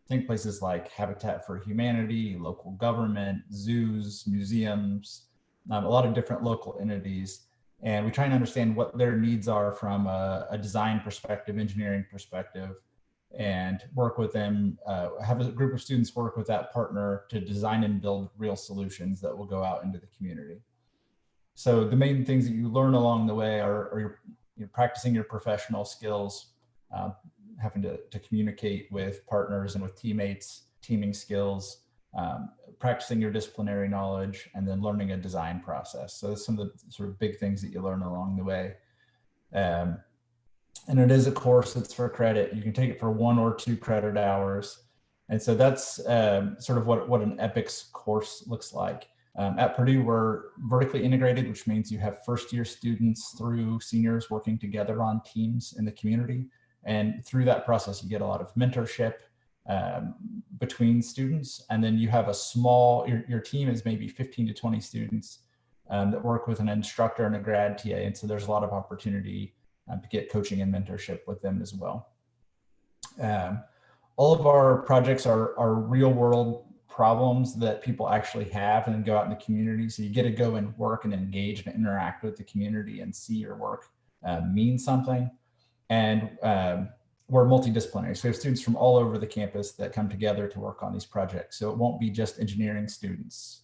think places like Habitat for Humanity, local government, zoos, museums, a lot of different local entities. And we try and understand what their needs are from a design perspective, engineering perspective, and work with them, have a group of students work with that partner to design and build real solutions that will go out into the community. So the main things that you learn along the way are you're practicing your professional skills, having to communicate with partners and with teammates, teaming skills, practicing your disciplinary knowledge, and then learning a design process. So that's some of the sort of big things that you learn along the way. And it is a course that's for credit. You can take it for 1 or 2 credit hours. And so that's sort of what an EPICS course looks like. At Purdue, we're vertically integrated, which means you have first-year students through seniors working together on teams in the community. And through that process, you get a lot of mentorship between students. And then you have a small, your team is maybe 15 to 20 students that work with an instructor and a grad TA. And so there's a lot of opportunity to get coaching and mentorship with them as well. All of our projects are real world problems that people actually have and then go out in the community. So you get to go and work and engage and interact with the community and see your work mean something. And we're multidisciplinary. So we have students from all over the campus that come together to work on these projects. So it won't be just engineering students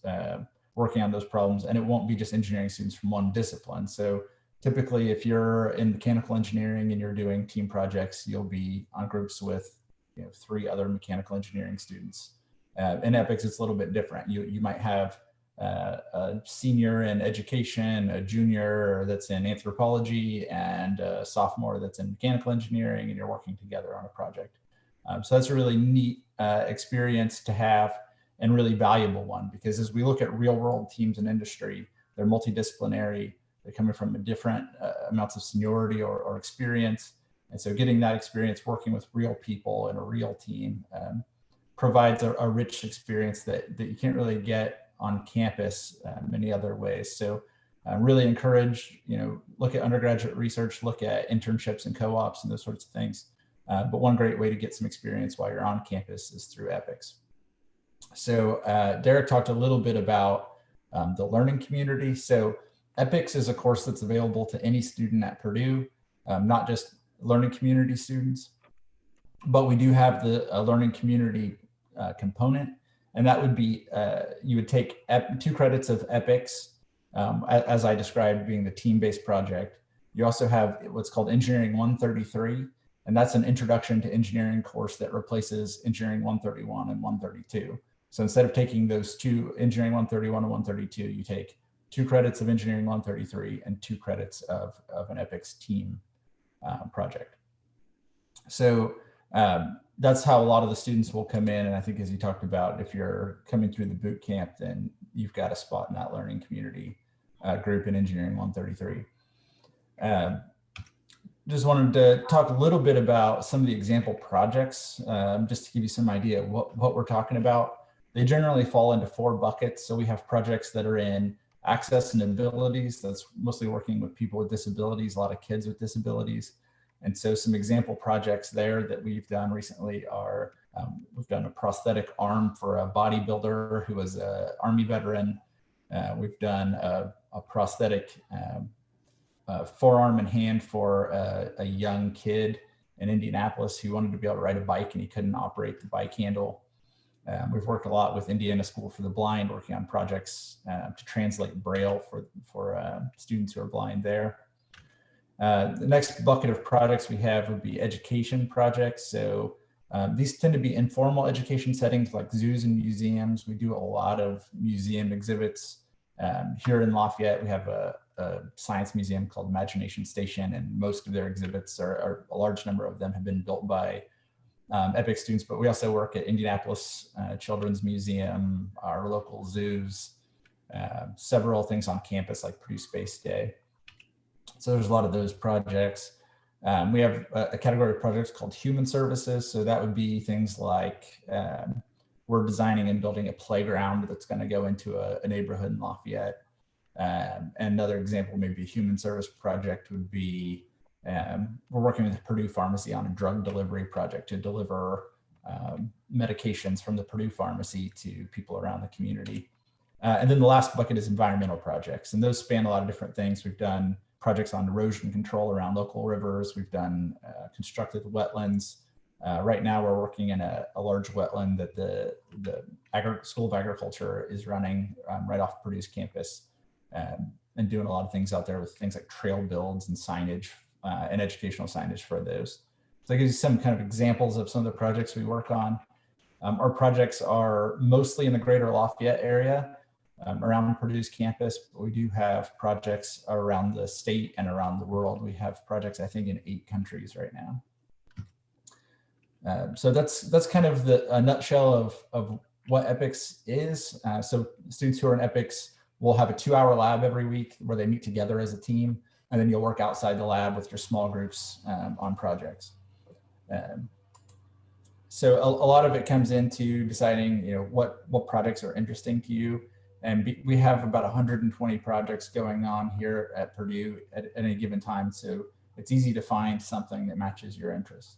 working on those problems, and it won't be just engineering students from one discipline. So typically, if you're in mechanical engineering and you're doing team projects, you'll be on groups with 3 other mechanical engineering students. In EPICS, it's a little bit different. You might have a senior in education, a junior that's in anthropology, and a sophomore that's in mechanical engineering, and you're working together on a project. So that's a really neat experience to have and really valuable one, because as we look at real world teams in industry, they're multidisciplinary. They're coming from different amounts of seniority or experience. And so getting that experience working with real people in a real team provides a rich experience that you can't really get on campus many other ways. So really encourage, look at undergraduate research, look at internships and co-ops and those sorts of things. But one great way to get some experience while you're on campus is through EPICS. So Derek talked a little bit about the learning community. So EPICS is a course that's available to any student at Purdue, not just learning community students, but we do have the learning community component. And that would be, you would take 2 credits of EPICS, as I described, being the team-based project. You also have what's called Engineering 133, and that's an introduction to engineering course that replaces Engineering 131 and 132. So instead of taking those 2, Engineering 131 and 132, you take 2 credits of Engineering 133 and 2 credits of an EPICS team project. So that's how a lot of the students will come in. And I think, as you talked about, if you're coming through the boot camp, then you've got a spot in that learning community group in Engineering 133. Just wanted to talk a little bit about some of the example projects, just to give you some idea of what we're talking about. They generally fall into 4 buckets. So we have projects that are in access and abilities. That's mostly working with people with disabilities, a lot of kids with disabilities. And so some example projects there that we've done recently are, we've done a prosthetic arm for a bodybuilder who was an Army veteran. We've done a prosthetic forearm and hand for a young kid in Indianapolis who wanted to be able to ride a bike and he couldn't operate the bike handle. We've worked a lot with Indiana School for the Blind, working on projects to translate Braille for students who are blind there. The next bucket of projects we have would be education projects. So these tend to be informal education settings like zoos and museums. We do a lot of museum exhibits. Here in Lafayette, we have a science museum called Imagination Station, and most of their exhibits are a large number of them have been built by EPIC students, but we also work at Indianapolis Children's Museum, our local zoos, several things on campus like Purdue Space Day. So there's a lot of those projects. We have a category of projects called human services. So that would be things like we're designing and building a playground that's going to go into a neighborhood in Lafayette. Another example, maybe a human service project would be we're working with Purdue Pharmacy on a drug delivery project to deliver medications from the Purdue Pharmacy to people around the community. And then the last bucket is environmental projects, and those span a lot of different things. We've done projects on erosion control around local rivers. We've done constructed wetlands. Right now we're working in a large wetland that the School of Agriculture is running right off Purdue's campus, and doing a lot of things out there with things like trail builds and signage and educational signage for those. So that gives you some kind of examples of some of the projects we work on. Our projects are mostly in the greater Lafayette area, around Purdue's campus, but we do have projects around the state and around the world. We have projects, I think, in 8 countries right now. So that's kind of a nutshell of what EPICS is. So students who are in EPICS will have a 2-hour lab every week where they meet together as a team, and then you'll work outside the lab with your small groups on projects. So a lot of it comes into deciding, what projects are interesting to you. And we have about 120 projects going on here at Purdue at any given time. So it's easy to find something that matches your interests.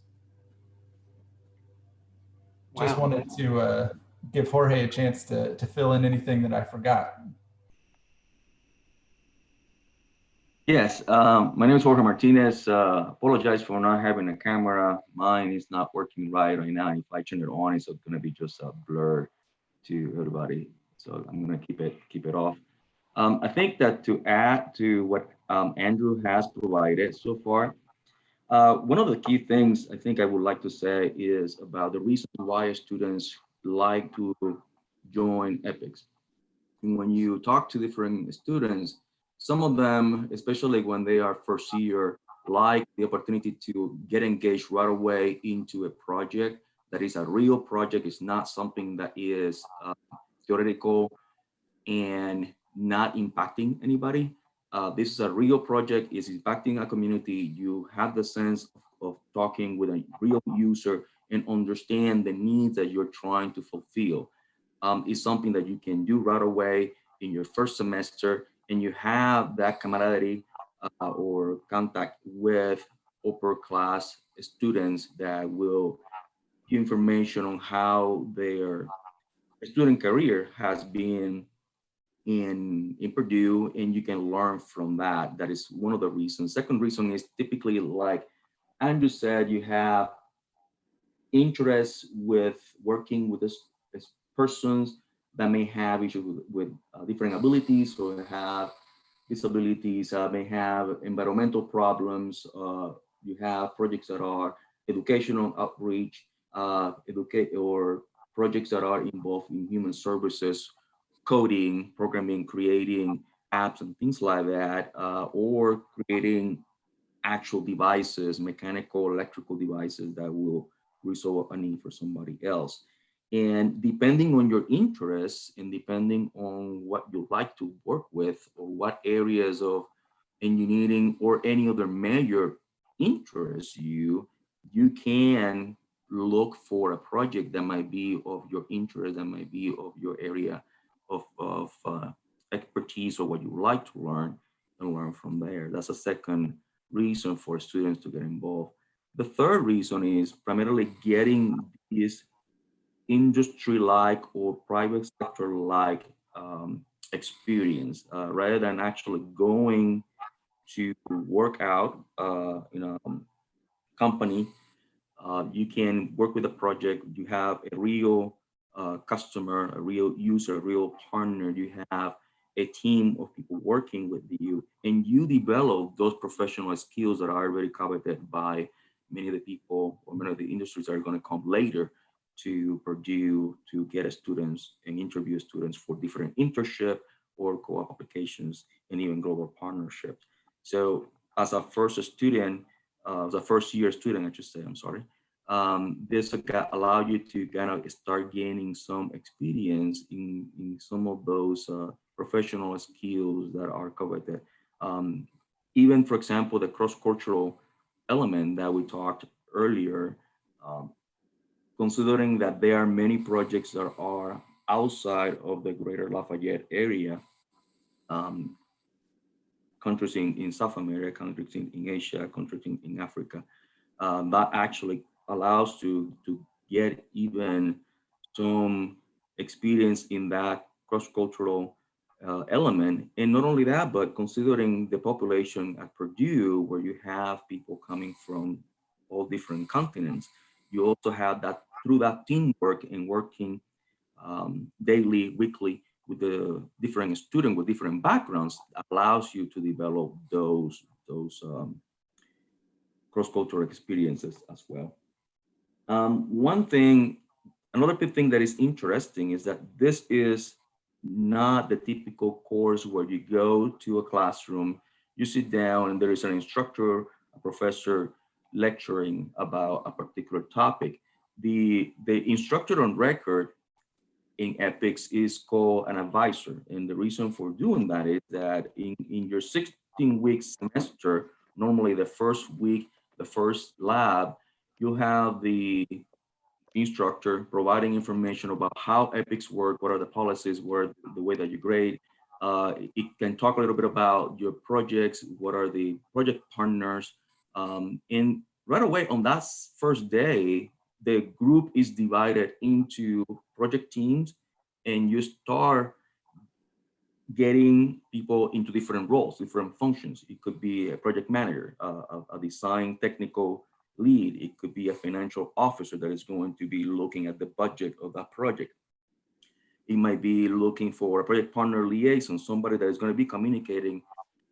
Wow. Just wanted to give Jorge a chance to fill in anything that I forgot. Yes, my name is Jorge Martinez. Apologize for not having a camera. Mine is not working right now. If I turn it on, it's going to be just a blur to everybody. So I'm going to keep it off. I think that to add to what Andrew has provided so far, one of the key things I think I would like to say is about the reason why students like to join EPICS. And when you talk to different students, some of them, especially when they are first year, like the opportunity to get engaged right away into a project that is a real project. It's not something that is theoretical and not impacting anybody. This is a real project, is impacting a community. You have the sense of talking with a real user and understand the needs that you're trying to fulfill. It's something that you can do right away in your first semester, and you have that camaraderie or contact with upper class students that will give information on how their student career has been in Purdue, and you can learn from that. That is one of the reasons. Second reason is typically, like Andrew said, you have interest with working with this persons that may have issues with different abilities or have disabilities, may have environmental problems. You have projects that are educational outreach, or projects that are involved in human services, coding, programming, creating apps and things like that, or creating actual devices, mechanical, electrical devices that will resolve a need for somebody else. And depending on your interests and depending on what you like to work with or what areas of engineering or any other major interests you, you can look for a project that might be of your interest, that might be of your area of expertise or what you like to learn, and learn from there. That's a second reason for students to get involved. The third reason is primarily getting these industry-like or private sector-like experience, rather than actually going to work out in a company. You can work with a project. You have a real customer, a real user, a real partner. You have a team of people working with you, and you develop those professional skills that are already coveted by many of the people or many of the industries that are going to come later to Purdue to get students and interview students for different internship or co-op applications and even global partnerships. So as a first student, as a first year student, I should say, I'm sorry, this allow you to kind of start gaining some experience in some of those professional skills that are covered. Um, Even, for example, the cross-cultural element that we talked earlier, um, considering that there are many projects that are outside of the greater Lafayette area, um, countries in South America, countries in Asia, countries in Africa, that actually allows to get even some experience in that cross-cultural element. And not only that, but considering the population at Purdue, where you have people coming from all different continents, you also have that through that teamwork and working daily, weekly with the different students with different backgrounds allows you to develop those cross-cultural experiences as well. One thing, another big thing that is interesting is that this is not the typical course where you go to a classroom, you sit down, and there is an instructor, a professor lecturing about a particular topic. The instructor on record in ethics is called an advisor. And the reason for doing that is that in your 16-week semester, normally the first week, the first lab, you'll have the instructor providing information about how ethics work, what are the policies, what are the way that you grade. It can talk a little bit about your projects, what are the project partners. And right away on that first day, the group is divided into project teams, and you start getting people into different roles, different functions. It could be a project manager, a design technical lead. It could be a financial officer that is going to be looking at the budget of that project. It might be looking for a project partner liaison, somebody that is going to be communicating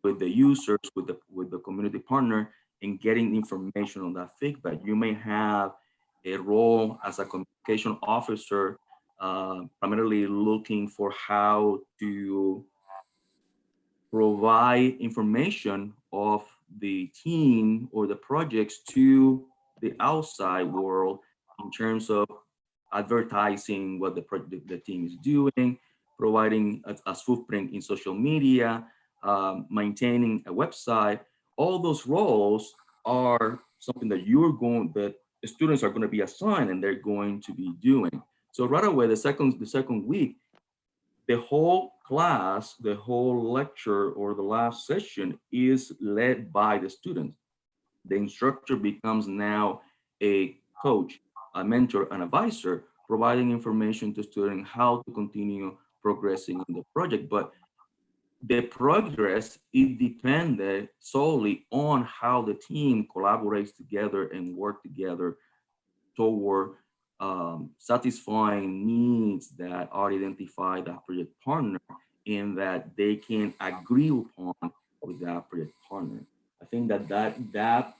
with the users, with the community partner, and getting information on that feedback. You may have a role as a communication officer, primarily looking for how to provide information of the team or the projects to the outside world in terms of advertising what the team is doing, providing a footprint in social media, maintaining a website. All those roles are something that that the students are going to be assigned and they're going to be doing. So right away, the second week, the whole class, the whole lecture or the last session is led by the students. The instructor becomes now a coach, a mentor, an advisor, providing information to students how to continue progressing in the project. But the progress, it depended solely on how the team collaborates together and work together toward satisfying needs that are identified by project partner and that they can agree upon with that project partner. I think that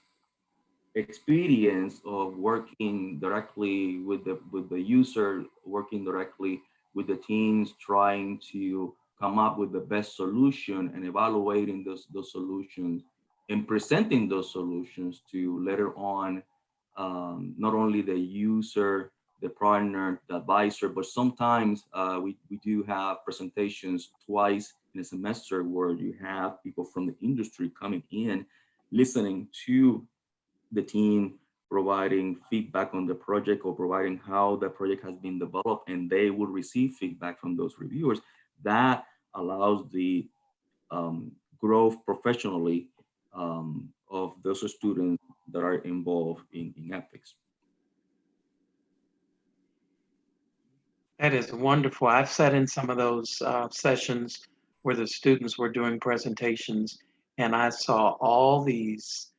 experience of working directly with the user, working directly with the teams, trying to come up with the best solution and evaluating those solutions and presenting those solutions to later on not only the user, the partner, the advisor, but sometimes we do have presentations twice in a semester where you have people from the industry coming in, listening to the team, providing feedback on the project or providing how the project has been developed, and they will receive feedback from those reviewers. That allows the growth professionally of those students that are involved in ethics. That is wonderful. I've sat in some of those sessions where the students were doing presentations, and I saw all these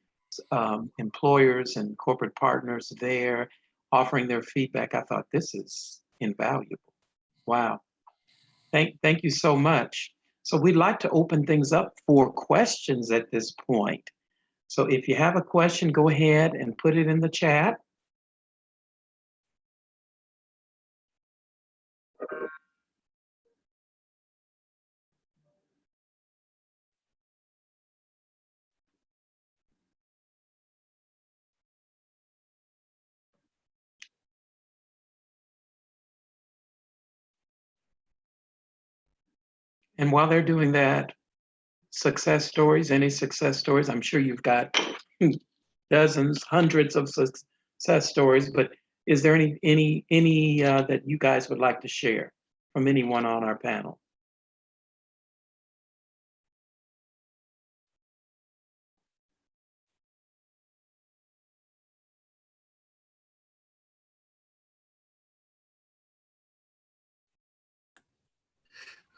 employers and corporate partners there offering their feedback. I thought, this is invaluable. Wow. Thank you so much. So we'd like to open things up for questions at this point. So if you have a question, go ahead and put it in the chat. And while they're doing that, success stories, any success stories? I'm sure you've got dozens, hundreds of success stories, but is there any that you guys would like to share from anyone on our panel?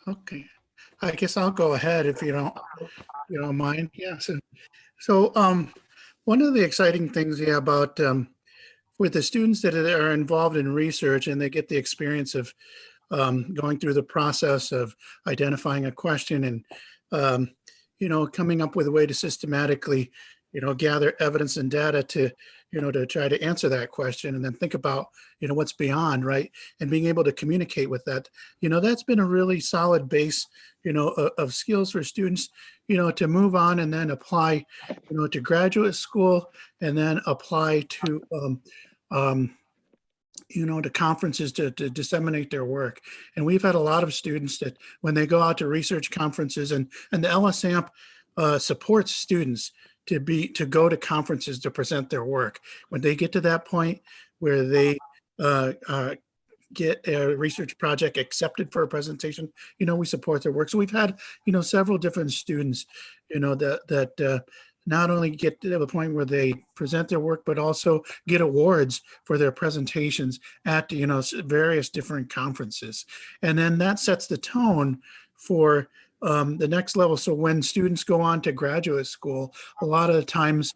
Okay, I guess I'll go ahead if you don't mind. Yeah. So one of the exciting things, yeah, about with the students that are involved in research and they get the experience of going through the process of identifying a question and coming up with a way to systematically gather evidence and data to to try to answer that question and then think about what's beyond, right, and being able to communicate with that. That's been a really solid base of skills for students to move on and then apply to graduate school and then apply to to conferences to disseminate their work. And we've had a lot of students that when they go out to research conferences, and the LSAMP supports students to go to conferences to present their work. When they get to that point where they get a research project accepted for a presentation, we support their work. So we've had, several different students, that not only get to the point where they present their work, but also get awards for their presentations at, various different conferences. And then that sets the tone for the next level. So when students go on to graduate school, a lot of the times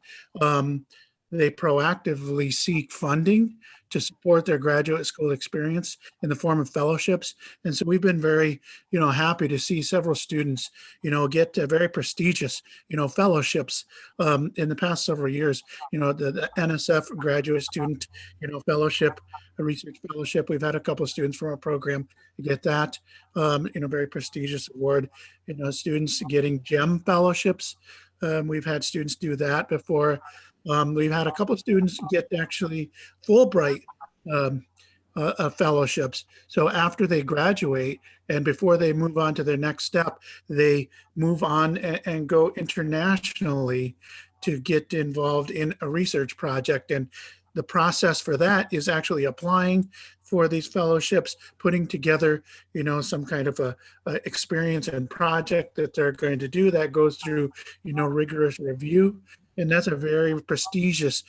they proactively seek funding to support their graduate school experience in the form of fellowships. And so we've been very, happy to see several students, get very prestigious, fellowships in the past several years. The NSF graduate student, fellowship, a research fellowship. We've had a couple of students from our program get that, very prestigious award. Students getting GEM fellowships. We've had students do that before. We've had a couple of students get actually Fulbright fellowships. So after they graduate and before they move on to their next step, they move on and go internationally to get involved in a research project. And the process for that is actually applying for these fellowships, putting together, some kind of a experience and project that they're going to do that goes through, rigorous review. And that's a very prestigious,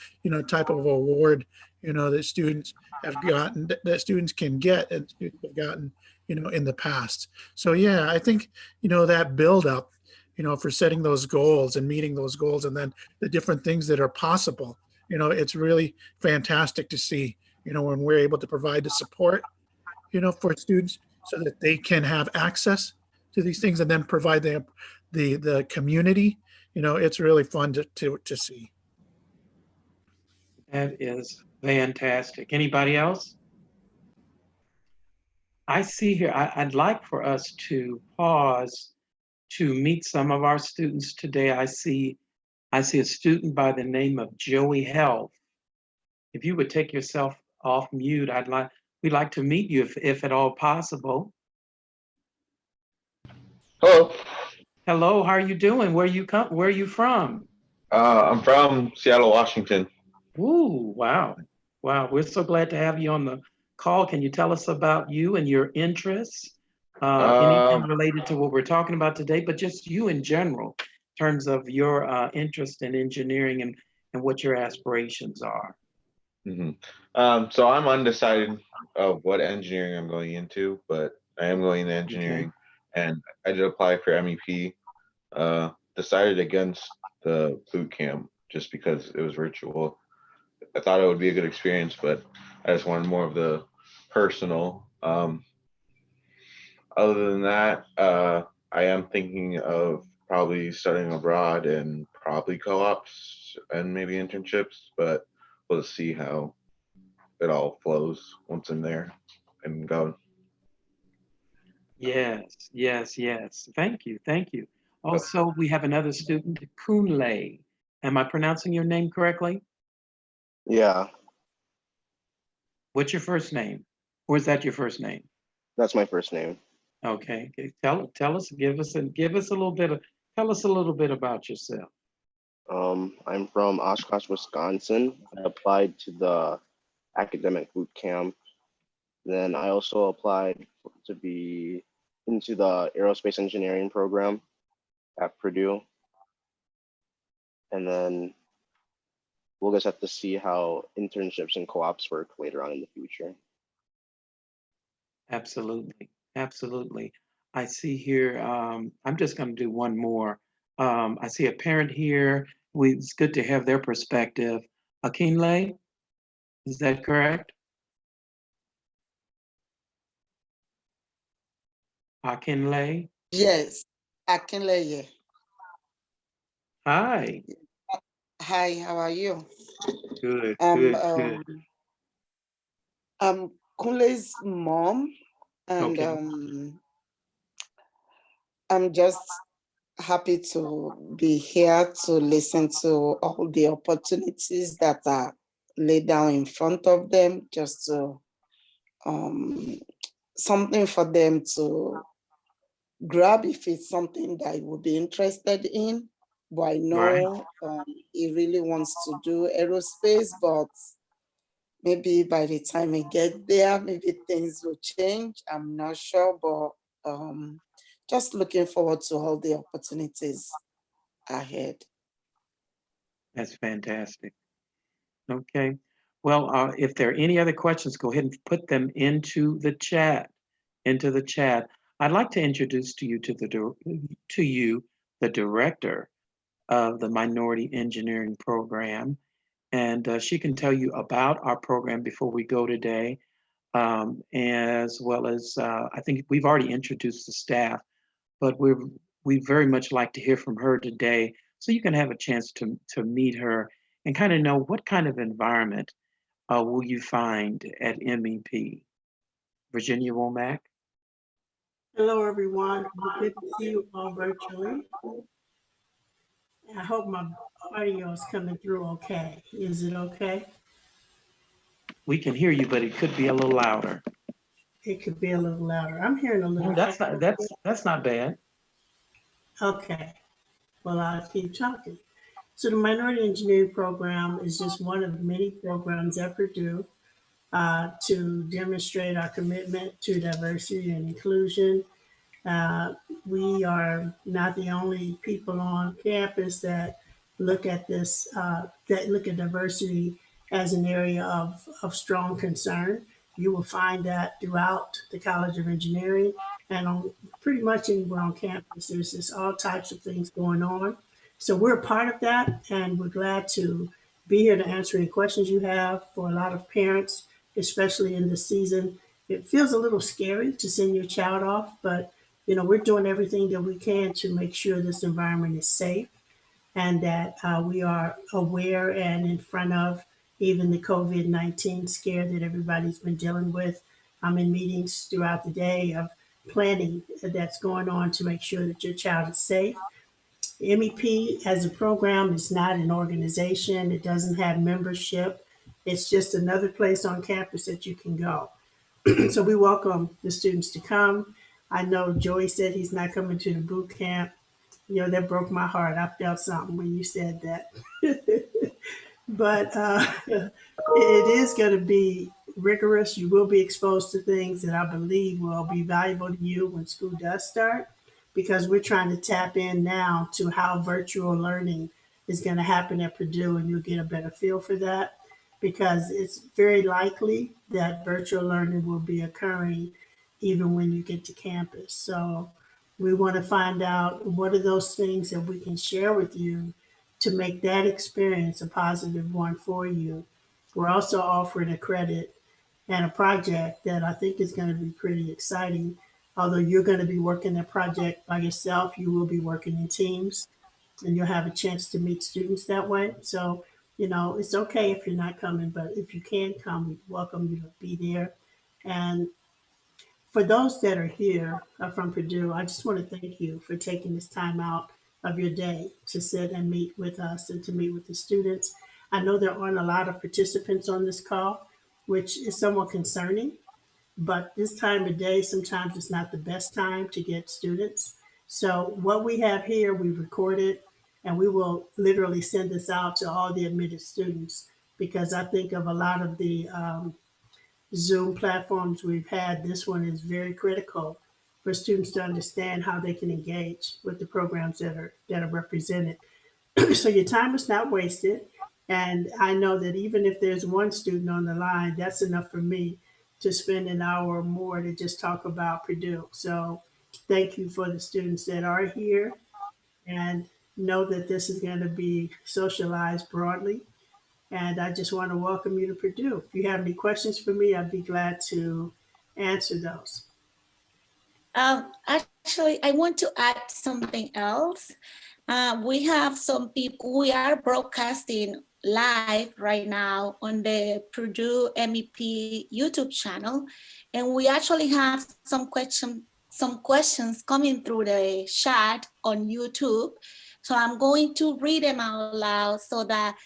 type of award, that students have gotten, that students can get and students have gotten, in the past. So yeah, I think, that build up, for setting those goals and meeting those goals and then the different things that are possible, it's really fantastic to see, when we're able to provide the support, for students so that they can have access to these things and then provide them the community. It's really fun to see. That is fantastic. Anybody else? I see here, I'd like for us to pause to meet some of our students today. I see a student by the name of Joey Health. If you would take yourself off mute, we'd like to meet you if at all possible. Hello. Hello, how are you doing? Where are you from? I'm from Seattle, Washington. Ooh, wow. Wow, we're so glad to have you on the call. Can you tell us about you and your interests? Anything related to what we're talking about today, but just you in general, in terms of your interest in engineering and what your aspirations are. So I'm undecided of what engineering I'm going into, but I am going into engineering, and I did apply for MEP decided against the boot camp just because it was virtual. I thought it would be a good experience, but I just wanted more of the personal. Other than that, I am thinking of probably studying abroad and probably co-ops and maybe internships, but we'll see how it all flows once I'm there and go. Yes, yes, yes. Thank you, thank you. Also, we have another student, Kunle. Am I pronouncing your name correctly? Yeah, What's your first name? Or is that your first name? that's my first name. Okay, okay. Tell us, give us a little bit of, tell us a little bit about yourself. I'm from Oshkosh, Wisconsin. I applied to the academic boot camp. Then I also applied to be into the aerospace engineering program at Purdue. And then we'll just have to see how internships and co-ops work later on in the future. Absolutely, absolutely. I see here, I'm just going to do one more. I see a parent here. It's good to have their perspective. Akinle, is that correct? Akinle, Yes, Akinleye. hi. Hi, how are you? Good, I'm good, good. I'm Kunle's mom, and Okay, I'm just happy to be here to listen to all the opportunities that are laid down in front of them, just to um, something for them to grab if it's something that he would be interested in. But I right. know he really wants to do aerospace, but maybe by the time I get there, maybe things will change. I'm not sure, but just looking forward to all the opportunities ahead. That's fantastic. Okay. Well, if there are any other questions, go ahead and put them into the chat. Into the chat. I'd like to introduce to you the director of the Minority Engineering Program, and she can tell you about our program before we go today, as well as I think we've already introduced the staff, but we very much like to hear from her today, so you can have a chance to meet her and kind of know what kind of environment will you find at MEP. Virginia Womack. Hello, everyone. Good to see you all virtually. I hope my audio is coming through okay. Is it okay? We can hear you, but it could be a little louder. It could be a little louder. I'm hearing a little echo. That's not bad. Okay. Well, I'll keep talking. So the Minority Engineering Program is just one of many programs at Purdue to demonstrate our commitment to diversity and inclusion. Uh, we are not the only people on campus that look at this, that look at diversity as an area of strong concern. You will find that throughout the College of Engineering and on pretty much anywhere on campus. There's just all types of things going on. So we're a part of that, and we're glad to be here to answer any questions you have. For a lot of parents, especially in this season, it feels a little scary to send your child off, but we're doing everything that we can to make sure this environment is safe and that we are aware and in front of even the COVID-19 scare that everybody's been dealing with. I'm in meetings throughout the day of planning that's going on to make sure that your child is safe. MEP as a program is not an organization. It doesn't have membership. It's just another place on campus that you can go. So we welcome the students to come. I know Joey said he's not coming to the boot camp. That broke my heart. I felt something when you said that. But it is going to be rigorous. You will be exposed to things that I believe will be valuable to you when school does start, because we're trying to tap in now to how virtual learning is going to happen at Purdue, and you'll get a better feel for that, because it's very likely that virtual learning will be occurring even when you get to campus. So We want to find out what are those things that we can share with you to make that experience a positive one for you. We're also offering a credit and a project that I think is going to be pretty exciting. Although you're going to be working that project by yourself, you will be working in teams and you'll have a chance to meet students that way. So, you know, it's okay if you're not coming, but if you can come, we welcome you to be there. And for those that are here from Purdue, I just want to thank you for taking this time out of your day to sit and meet with us and to meet with the students. I know there aren't a lot of participants on this call, which is somewhat concerning, but this time of day, sometimes it's not the best time to get students. So what we have here, we've recorded, and we will literally send this out to all the admitted students because I think of a lot of the Zoom platforms we've had, this one is very critical for students to understand how they can engage with the programs that are represented. So your time is not wasted. And I know that even if there's one student on the line, that's enough for me to spend an hour or more to just talk about Purdue. So thank you for the students that are here and know that this is going to be socialized broadly. And I just want to welcome you to Purdue. If you have any questions for me, I'd be glad to answer those. Actually, I want to add something else. We have some people, we are broadcasting live right now on the Purdue MEP YouTube channel. And we actually have some questions coming through the chat on YouTube. So I'm going to read them out loud so that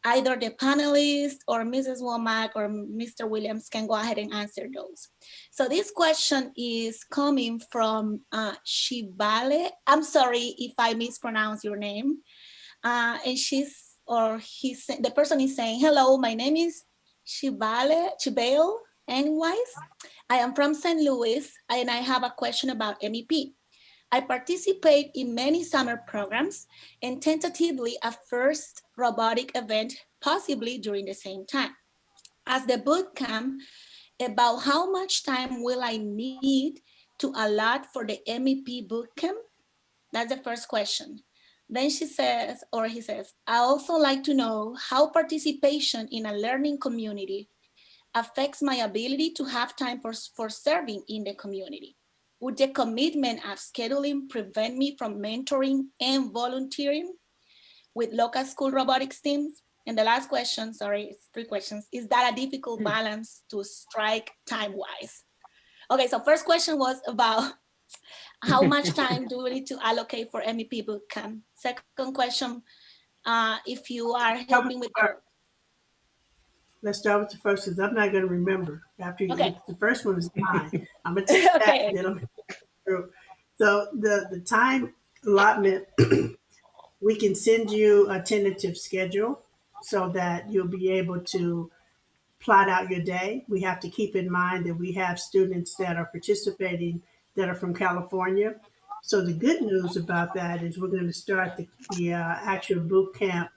either the panelists or Mrs. Womack or Mr. Williams can go ahead and answer those. So this question is coming from Shibale. I'm sorry if I mispronounce your name. And the person is saying, hello, my name is Shibale anyways. I am from St. Louis and I have a question about MEP. I participate in many summer programs and tentatively a first robotic event, possibly during the same time. As the boot camp, about how much time will I need to allot for the MEP boot camp? That's the first question. Then she says, or he says, I also like to know how participation in a learning community affects my ability to have time for serving in the community. Would the commitment of scheduling prevent me from mentoring and volunteering with local school robotics teams? And the last question, sorry, it's 3 questions. Is that a difficult balance to strike time-wise? Okay, so first question was about how much time do we need to allocate for MEP bootcamp? Second question, if you are helping with your... Let's start with the first because I'm not going to remember. After you, okay. The first one is mine. I'm going to take okay. that. Then I'm through. So the time allotment, we can send you a tentative schedule so that you'll be able to plot out your day. We have to keep in mind that we have students that are participating that are from California. So the good news about that is we're going to start the actual boot camp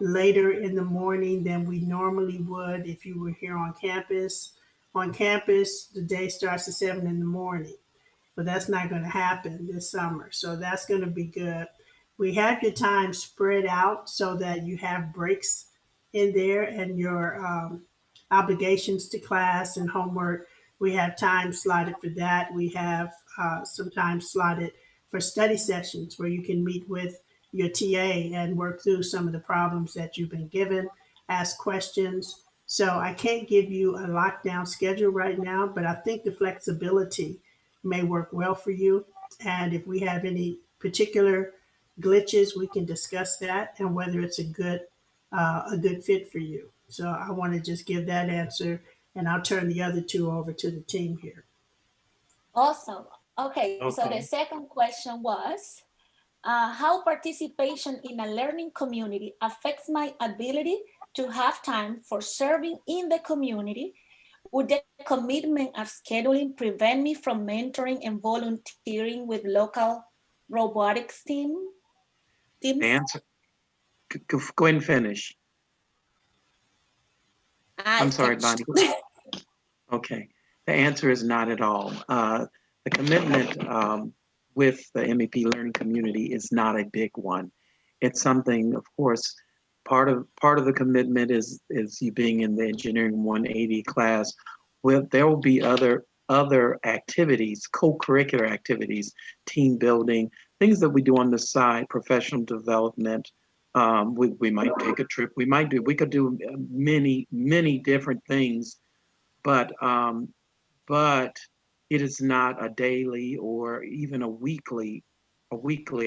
later in the morning than we normally would if you were here on campus. On campus, the day starts at 7 in the morning, but that's not going to happen this summer. So that's going to be good. We have your time spread out so that you have breaks in there and your obligations to class and homework. We have time slotted for that. We have some time slotted for study sessions where you can meet with your TA and work through some of the problems that you've been given, ask questions. So I can't give you a lockdown schedule right now, but I think the flexibility may work well for you. And if we have any particular glitches, we can discuss that and whether it's a good fit for you. So I want to just give that answer and I'll turn the other 2 over to the team here. Awesome. Okay. So the second question was, how participation in a learning community affects my ability to have time for serving in the community. Would the commitment of scheduling prevent me from mentoring and volunteering with local robotics teams? The answer, go ahead and finish. I'm sorry, Bonnie. Okay. The answer is not at all. The commitment with the MEP learning community is not a big one. It's something, of course, part of the commitment is you being in the engineering 180 class. Well, there will be other activities, co-curricular activities, team building, things that we do on the side, professional development. We might take a trip. We could do many different things, but it is not a daily or even a weekly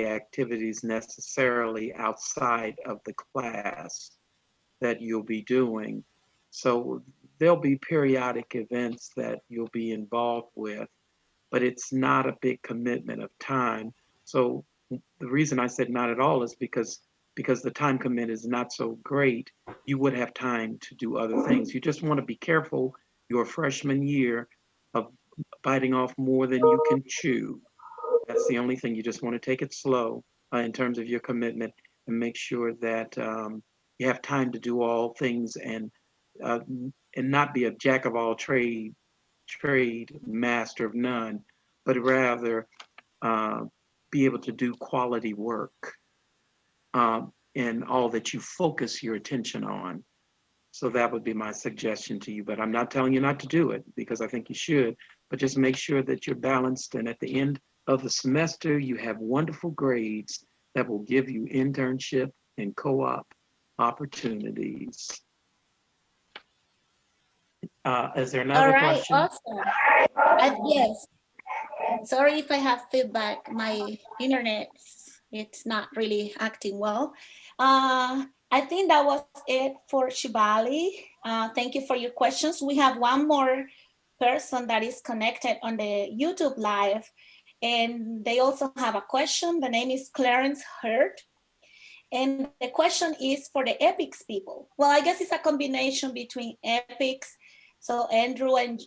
activities necessarily outside of the class that you'll be doing. So there'll be periodic events that you'll be involved with, but it's not a big commitment of time. So the reason I said not at all is because the time commitment is not so great, you would have time to do other things. You just want to be careful your freshman year of biting off more than you can chew. That's the only thing. You just want to take it slow in terms of your commitment and make sure that you have time to do all things and not be a jack of all trade, master of none, but rather be able to do quality work in all that you focus your attention on. So that would be my suggestion to you, but I'm not telling you not to do it because I think you should, but just make sure that you're balanced and at the end of the semester, you have wonderful grades that will give you internship and co-op opportunities. Is there another All right, question? awesome. Yes. Sorry if I have feedback. My internet, it's not really acting well. I think that was it for Shibali. Thank you for your questions. We have one more person that is connected on the YouTube live, and they also have a question. The name is Clarence Hurt. And the question is for the EPICS people. Well, I guess it's a combination between EPICS, so Andrew and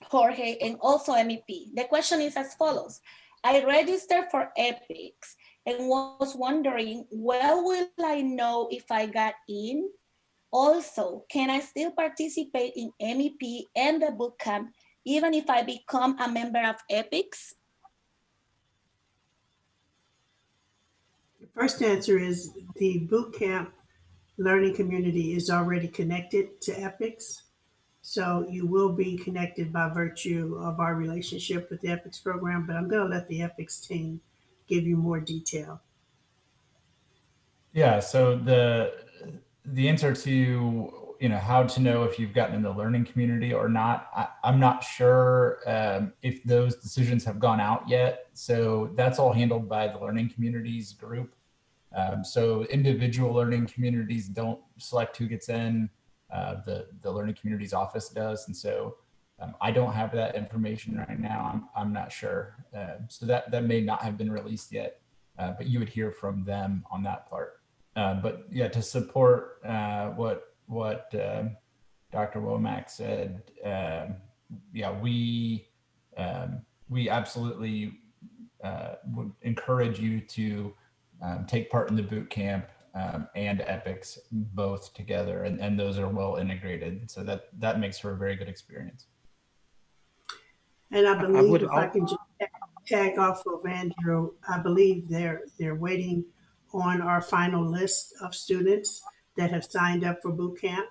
Jorge, and also MEP. The question is as follows. I registered for EPICS and was wondering, where will I know if I got in? Also, can I still participate in MEP and the bootcamp, even if I become a member of EPICS? The first answer is the bootcamp learning community is already connected to EPICS. So you will be connected by virtue of our relationship with the EPICS program, but I'm going to let the EPICS team give you more detail. Yeah, so the answer to how to know if you've gotten in the learning community or not, I'm not sure if those decisions have gone out yet. So that's all handled by the learning communities group. So individual learning communities don't select who gets in. The learning communities office does, and so I don't have that information right now. I'm not sure. So that may not have been released yet, but you would hear from them on that part. But yeah, to support what Dr. Womack said, yeah, we absolutely would encourage you to take part in the boot camp and EPICS both together, and those are well integrated. So that makes for a very good experience. And I believe if I can just tag off of Andrew, I believe they're waiting on our final list of students that have signed up for boot camp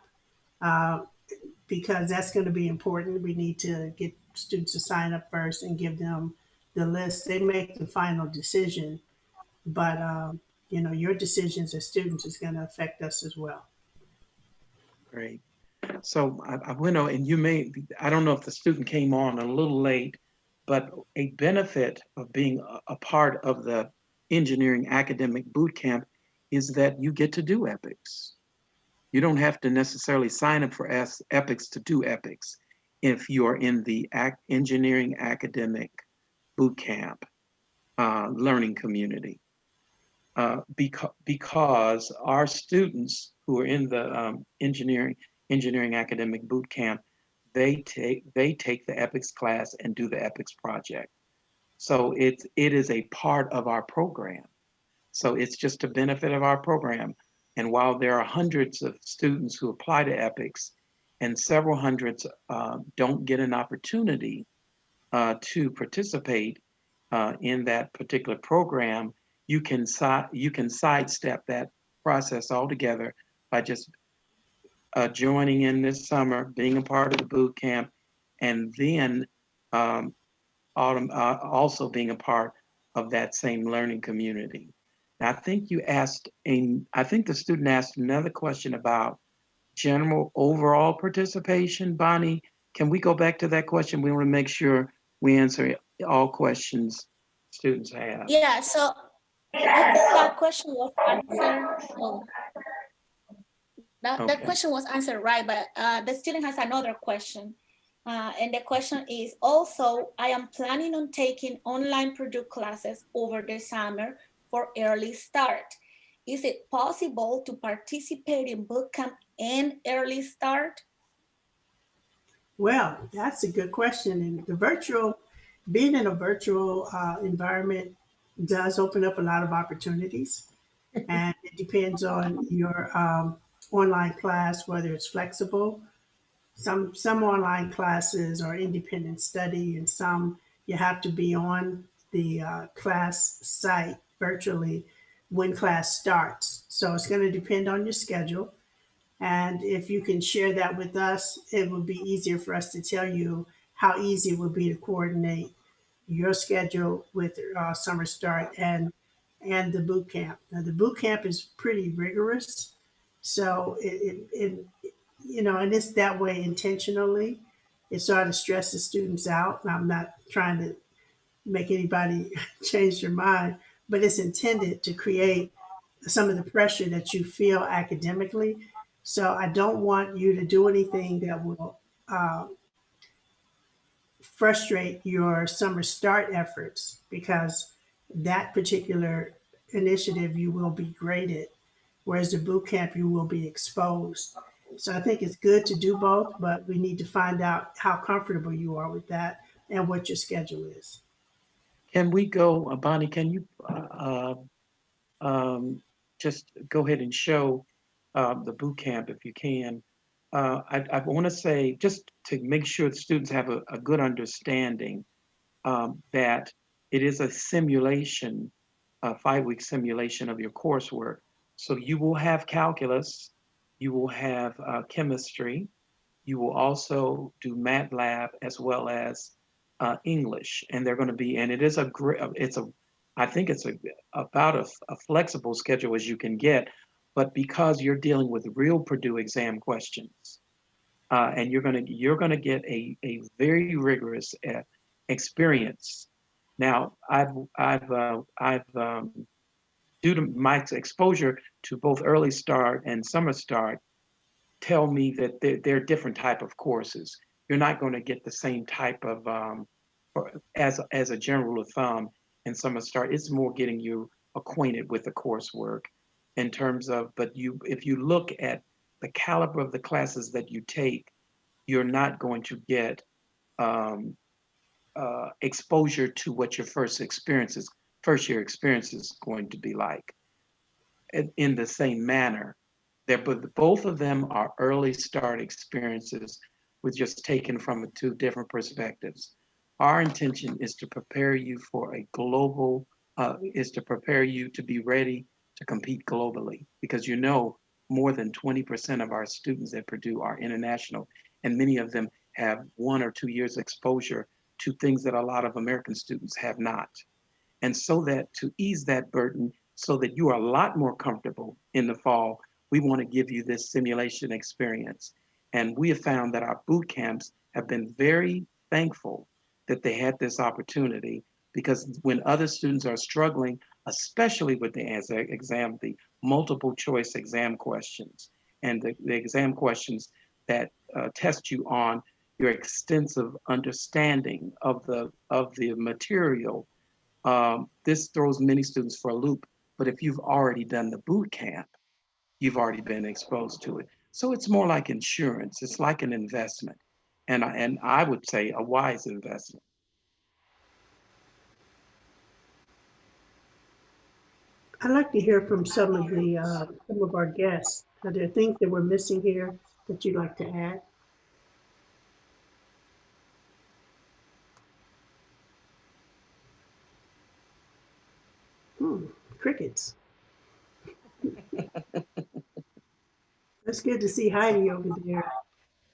because that's going to be important. We need to get students to sign up first and give them the list. They make the final decision, but your decisions as students is going to affect us as well. Great. So I went on, and I don't know if the student came on a little late, but a benefit of being a part of the engineering academic boot camp is that you get to do EPICS. You don't have to necessarily sign up for EPICS to do EPICS if you're in the engineering academic boot camp learning community. Because our students who are in the engineering academic boot camp, they take the EPICS class and do the EPICS project. So it is a part of our program. So it's just a benefit of our program. And while there are hundreds of students who apply to EPICS and several hundreds don't get an opportunity to participate, in that particular program, you can sidestep that process altogether by just joining in this summer, being a part of the boot camp, and then also being a part of that same learning community. Now, I think I think the student asked another question about general overall participation. Bonnie, can we go back to that question? We want to make sure we answer all questions students have. Yeah, so I think that question was answered. Oh, that Okay. question was answered right, but the student has another question. And the question is also, I am planning on taking online Purdue classes over the summer for early start. Is it possible to participate in bootcamp and early start? Well, that's a good question. And being in a virtual environment does open up a lot of opportunities. And it depends on your online class, whether it's flexible. Some online classes are independent study, and some you have to be on the class site virtually when class starts. So it's going to depend on your schedule. And if you can share that with us, it would be easier for us to tell you how easy it would be to coordinate your schedule with summer start and the boot camp. Now, the boot camp is pretty rigorous, so and it's that way intentionally. It sort of stresses students out. And I'm not trying to make anybody change their mind, but it's intended to create some of the pressure that you feel academically. So I don't want you to do anything that will frustrate your summer start efforts, because that particular initiative you will be graded, whereas the boot camp you will be exposed. So I think it's good to do both, but we need to find out how comfortable you are with that and what your schedule is. Can we go, Bonnie, can you just go ahead and show the boot camp if you can? I want to say, just to make sure the students have a good understanding, that it is a simulation, a 5-week simulation of your coursework. So you will have calculus, you will have chemistry, you will also do MATLAB as well as English, and they're going to be, and it is I think it's about a flexible schedule as you can get, but because you're dealing with real Purdue exam questions, and you're gonna get a very rigorous experience. Now, due to my exposure to both early start and summer start, tell me that they're different type of courses. You're not going to get the same type of, as a general rule of thumb in summer start. It's more getting you acquainted with the coursework in terms of, if you look at the caliber of the classes that you take, you're not going to get exposure to what your first year experience is going to be like in the same manner. But both of them are early start experiences with just taken from two different perspectives. Our intention is to prepare you for a global, is to prepare you to be ready to compete globally, because more than 20% of our students at Purdue are international, and many of them have 1 or 2 years exposure to things that a lot of American students have not. And so that to ease that burden, so that you are a lot more comfortable in the fall, we want to give you this simulation experience. And we have found that our boot camps have been very thankful that they had this opportunity, because when other students are struggling, especially with the exam, the multiple choice exam questions, and the exam questions that test you on your extensive understanding of the material, this throws many students for a loop. But if you've already done the boot camp, you've already been exposed to it. So it's more like insurance. It's like an investment. And I would say a wise investment. I'd like to hear from some of our guests. Are there things that we're missing here that you'd like to add? crickets. It's good to see Heidi over there.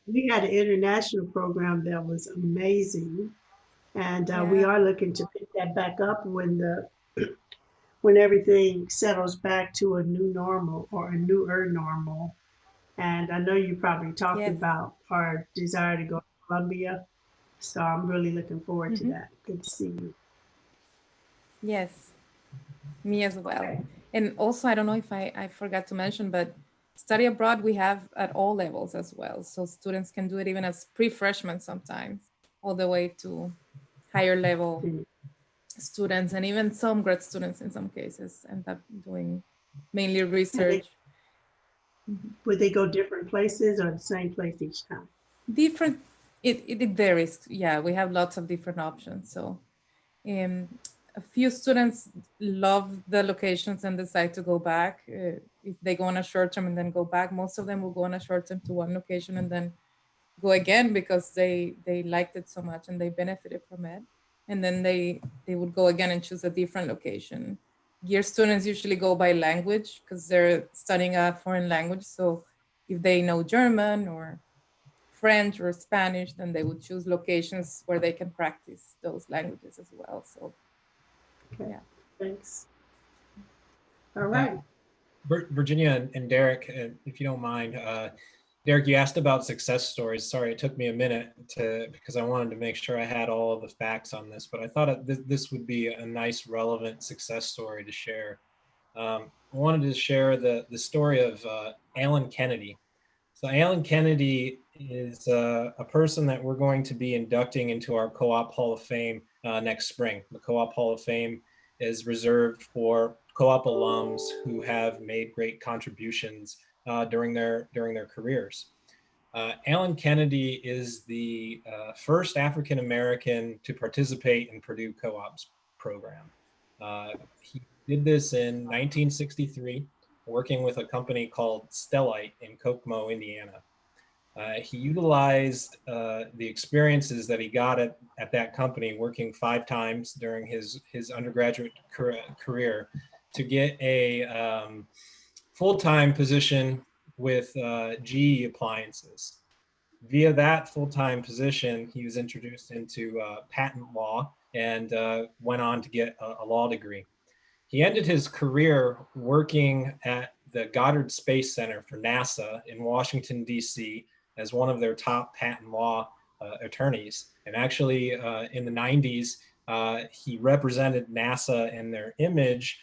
We had an international program that was amazing, and we Yeah. are looking to pick that back up when everything settles back to a new normal or a newer normal. And I know you probably talked Yes. about our desire to go to Colombia, so I'm really looking forward to Mhm. that. Good to see you. Yes, me as well. And also, I don't know if I forgot to mention, but study abroad we have at all levels as well. So students can do it even as pre-freshmen sometimes, all the way to higher level Mm. students, and even some grad students in some cases end up doing mainly And research. Mhm. would they go different places or the same place each time? Different, it varies. Yeah, we have lots of different options. So a few students love the locations and decide to go back. If they go on a short term and then go back, most of them will go on a short term to one location and then go again because they liked it so much and they benefited from it. And then they would go again and choose a different location. Year students usually go by language because they're studying a foreign language. So if they know German or French or Spanish, then they would choose locations where they can practice those languages as well. So Okay, yeah. thanks. All right. Virginia and Derek, if you don't mind, Derek, you asked about success stories. Sorry, it took me a minute because I wanted to make sure I had all of the facts on this, but I thought this would be a nice, relevant success story to share. I wanted to share the story of Alan Kennedy. So Alan Kennedy is a person that we're going to be inducting into our Co-op Hall of Fame next spring. The Co-op Hall of Fame is reserved for co-op alums who have made great contributions during their careers. Alan Kennedy is the first African American to participate in Purdue Co-op's program. He did this in 1963, working with a company called Stellite in Kokomo, Indiana. He utilized the experiences that he got at that company, working 5 times during his undergraduate career, to get a full-time position with GE Appliances. Via that full-time position, he was introduced into patent law and went on to get a law degree. He ended his career working at the Goddard Space Center for NASA in Washington, D.C. as one of their top patent law attorneys. And actually, in the 90s, he represented NASA and their image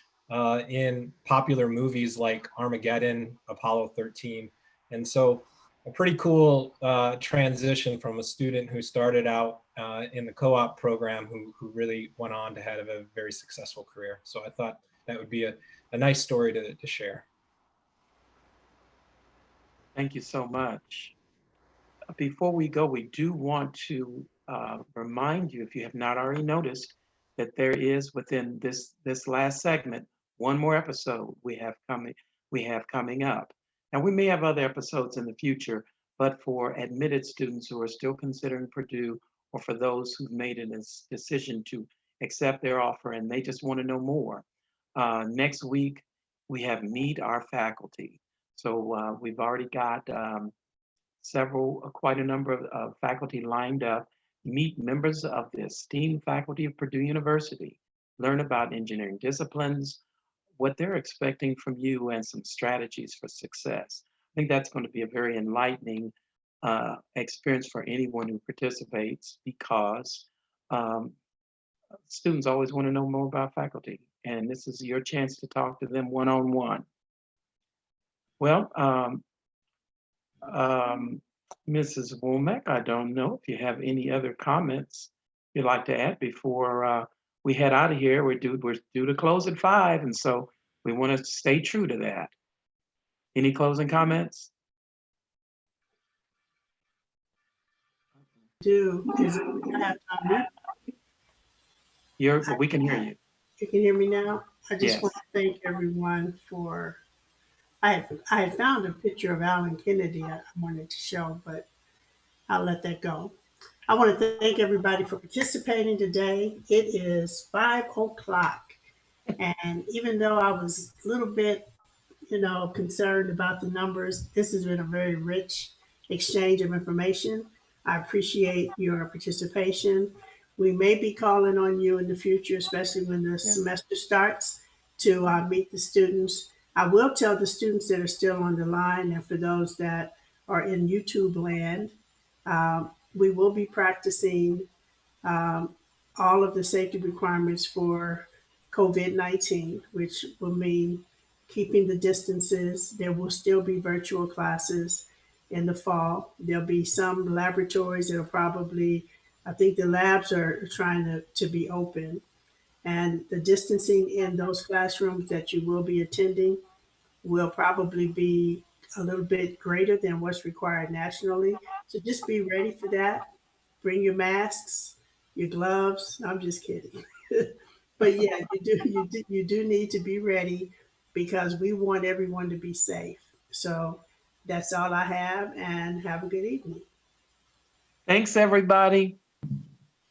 in popular movies like Armageddon, Apollo 13. And so a pretty cool transition from a student who started out in the co-op program who really went on to have a very successful career. So I thought that would be a nice story to share. Thank you so much. Before we go, we do want to remind you, if you have not already noticed, that there is within this last segment one more episode we have coming up. Now we may have other episodes in the future, but for admitted students who are still considering Purdue, or for those who've made a decision to accept their offer and they just want to know more, next week we have Meet Our Faculty. So we've already got quite a number of faculty lined up. Meet members of the esteemed faculty of Purdue University, learn about engineering disciplines, what they're expecting from you, and some strategies for success. I think that's going to be a very enlightening experience for anyone who participates, because students always want to know more about faculty, and this is your chance to talk to them one-on-one. Well, Mrs. Womack, I don't know if you have any other comments you'd like to add before we head out of here. We're due to close at 5, and so we want to stay true to that. Any closing comments? Is I have time. We can hear you. You can hear me now. I just Yes. want to thank everyone for. I had found a picture of Alan Kennedy I wanted to show, but I'll let that go. I want to thank everybody for participating today. It is 5 o'clock, And even though I was a little bit, concerned about the numbers, this has been a very rich exchange of information. I appreciate your participation. We may be calling on you in the future, especially when the semester starts, to meet the students. I will tell the students that are still on the line, and for those that are in YouTube land, we will be practicing um, all of the safety requirements for COVID-19, which will mean keeping the distances. There will still be virtual classes in the fall. There'll be some laboratories that are probably, I think the labs are trying to be open. And the distancing in those classrooms that you will be attending will probably be a little bit greater than what's required nationally. So just be ready for that. Bring your masks, your gloves. No, I'm just kidding. But yeah, you do need to be ready because we want everyone to be safe. So that's all I have, and have a good evening. Thanks, everybody.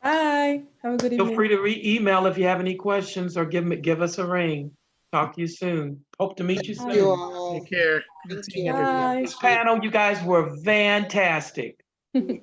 Bye. Have a good Feel evening. free to email if you have any questions or give us a ring. Talk to you soon. Hope to meet you Thank soon. you all. Take care. Good Thank seeing you. everyone. Bye. This panel, you guys were fantastic. Yes.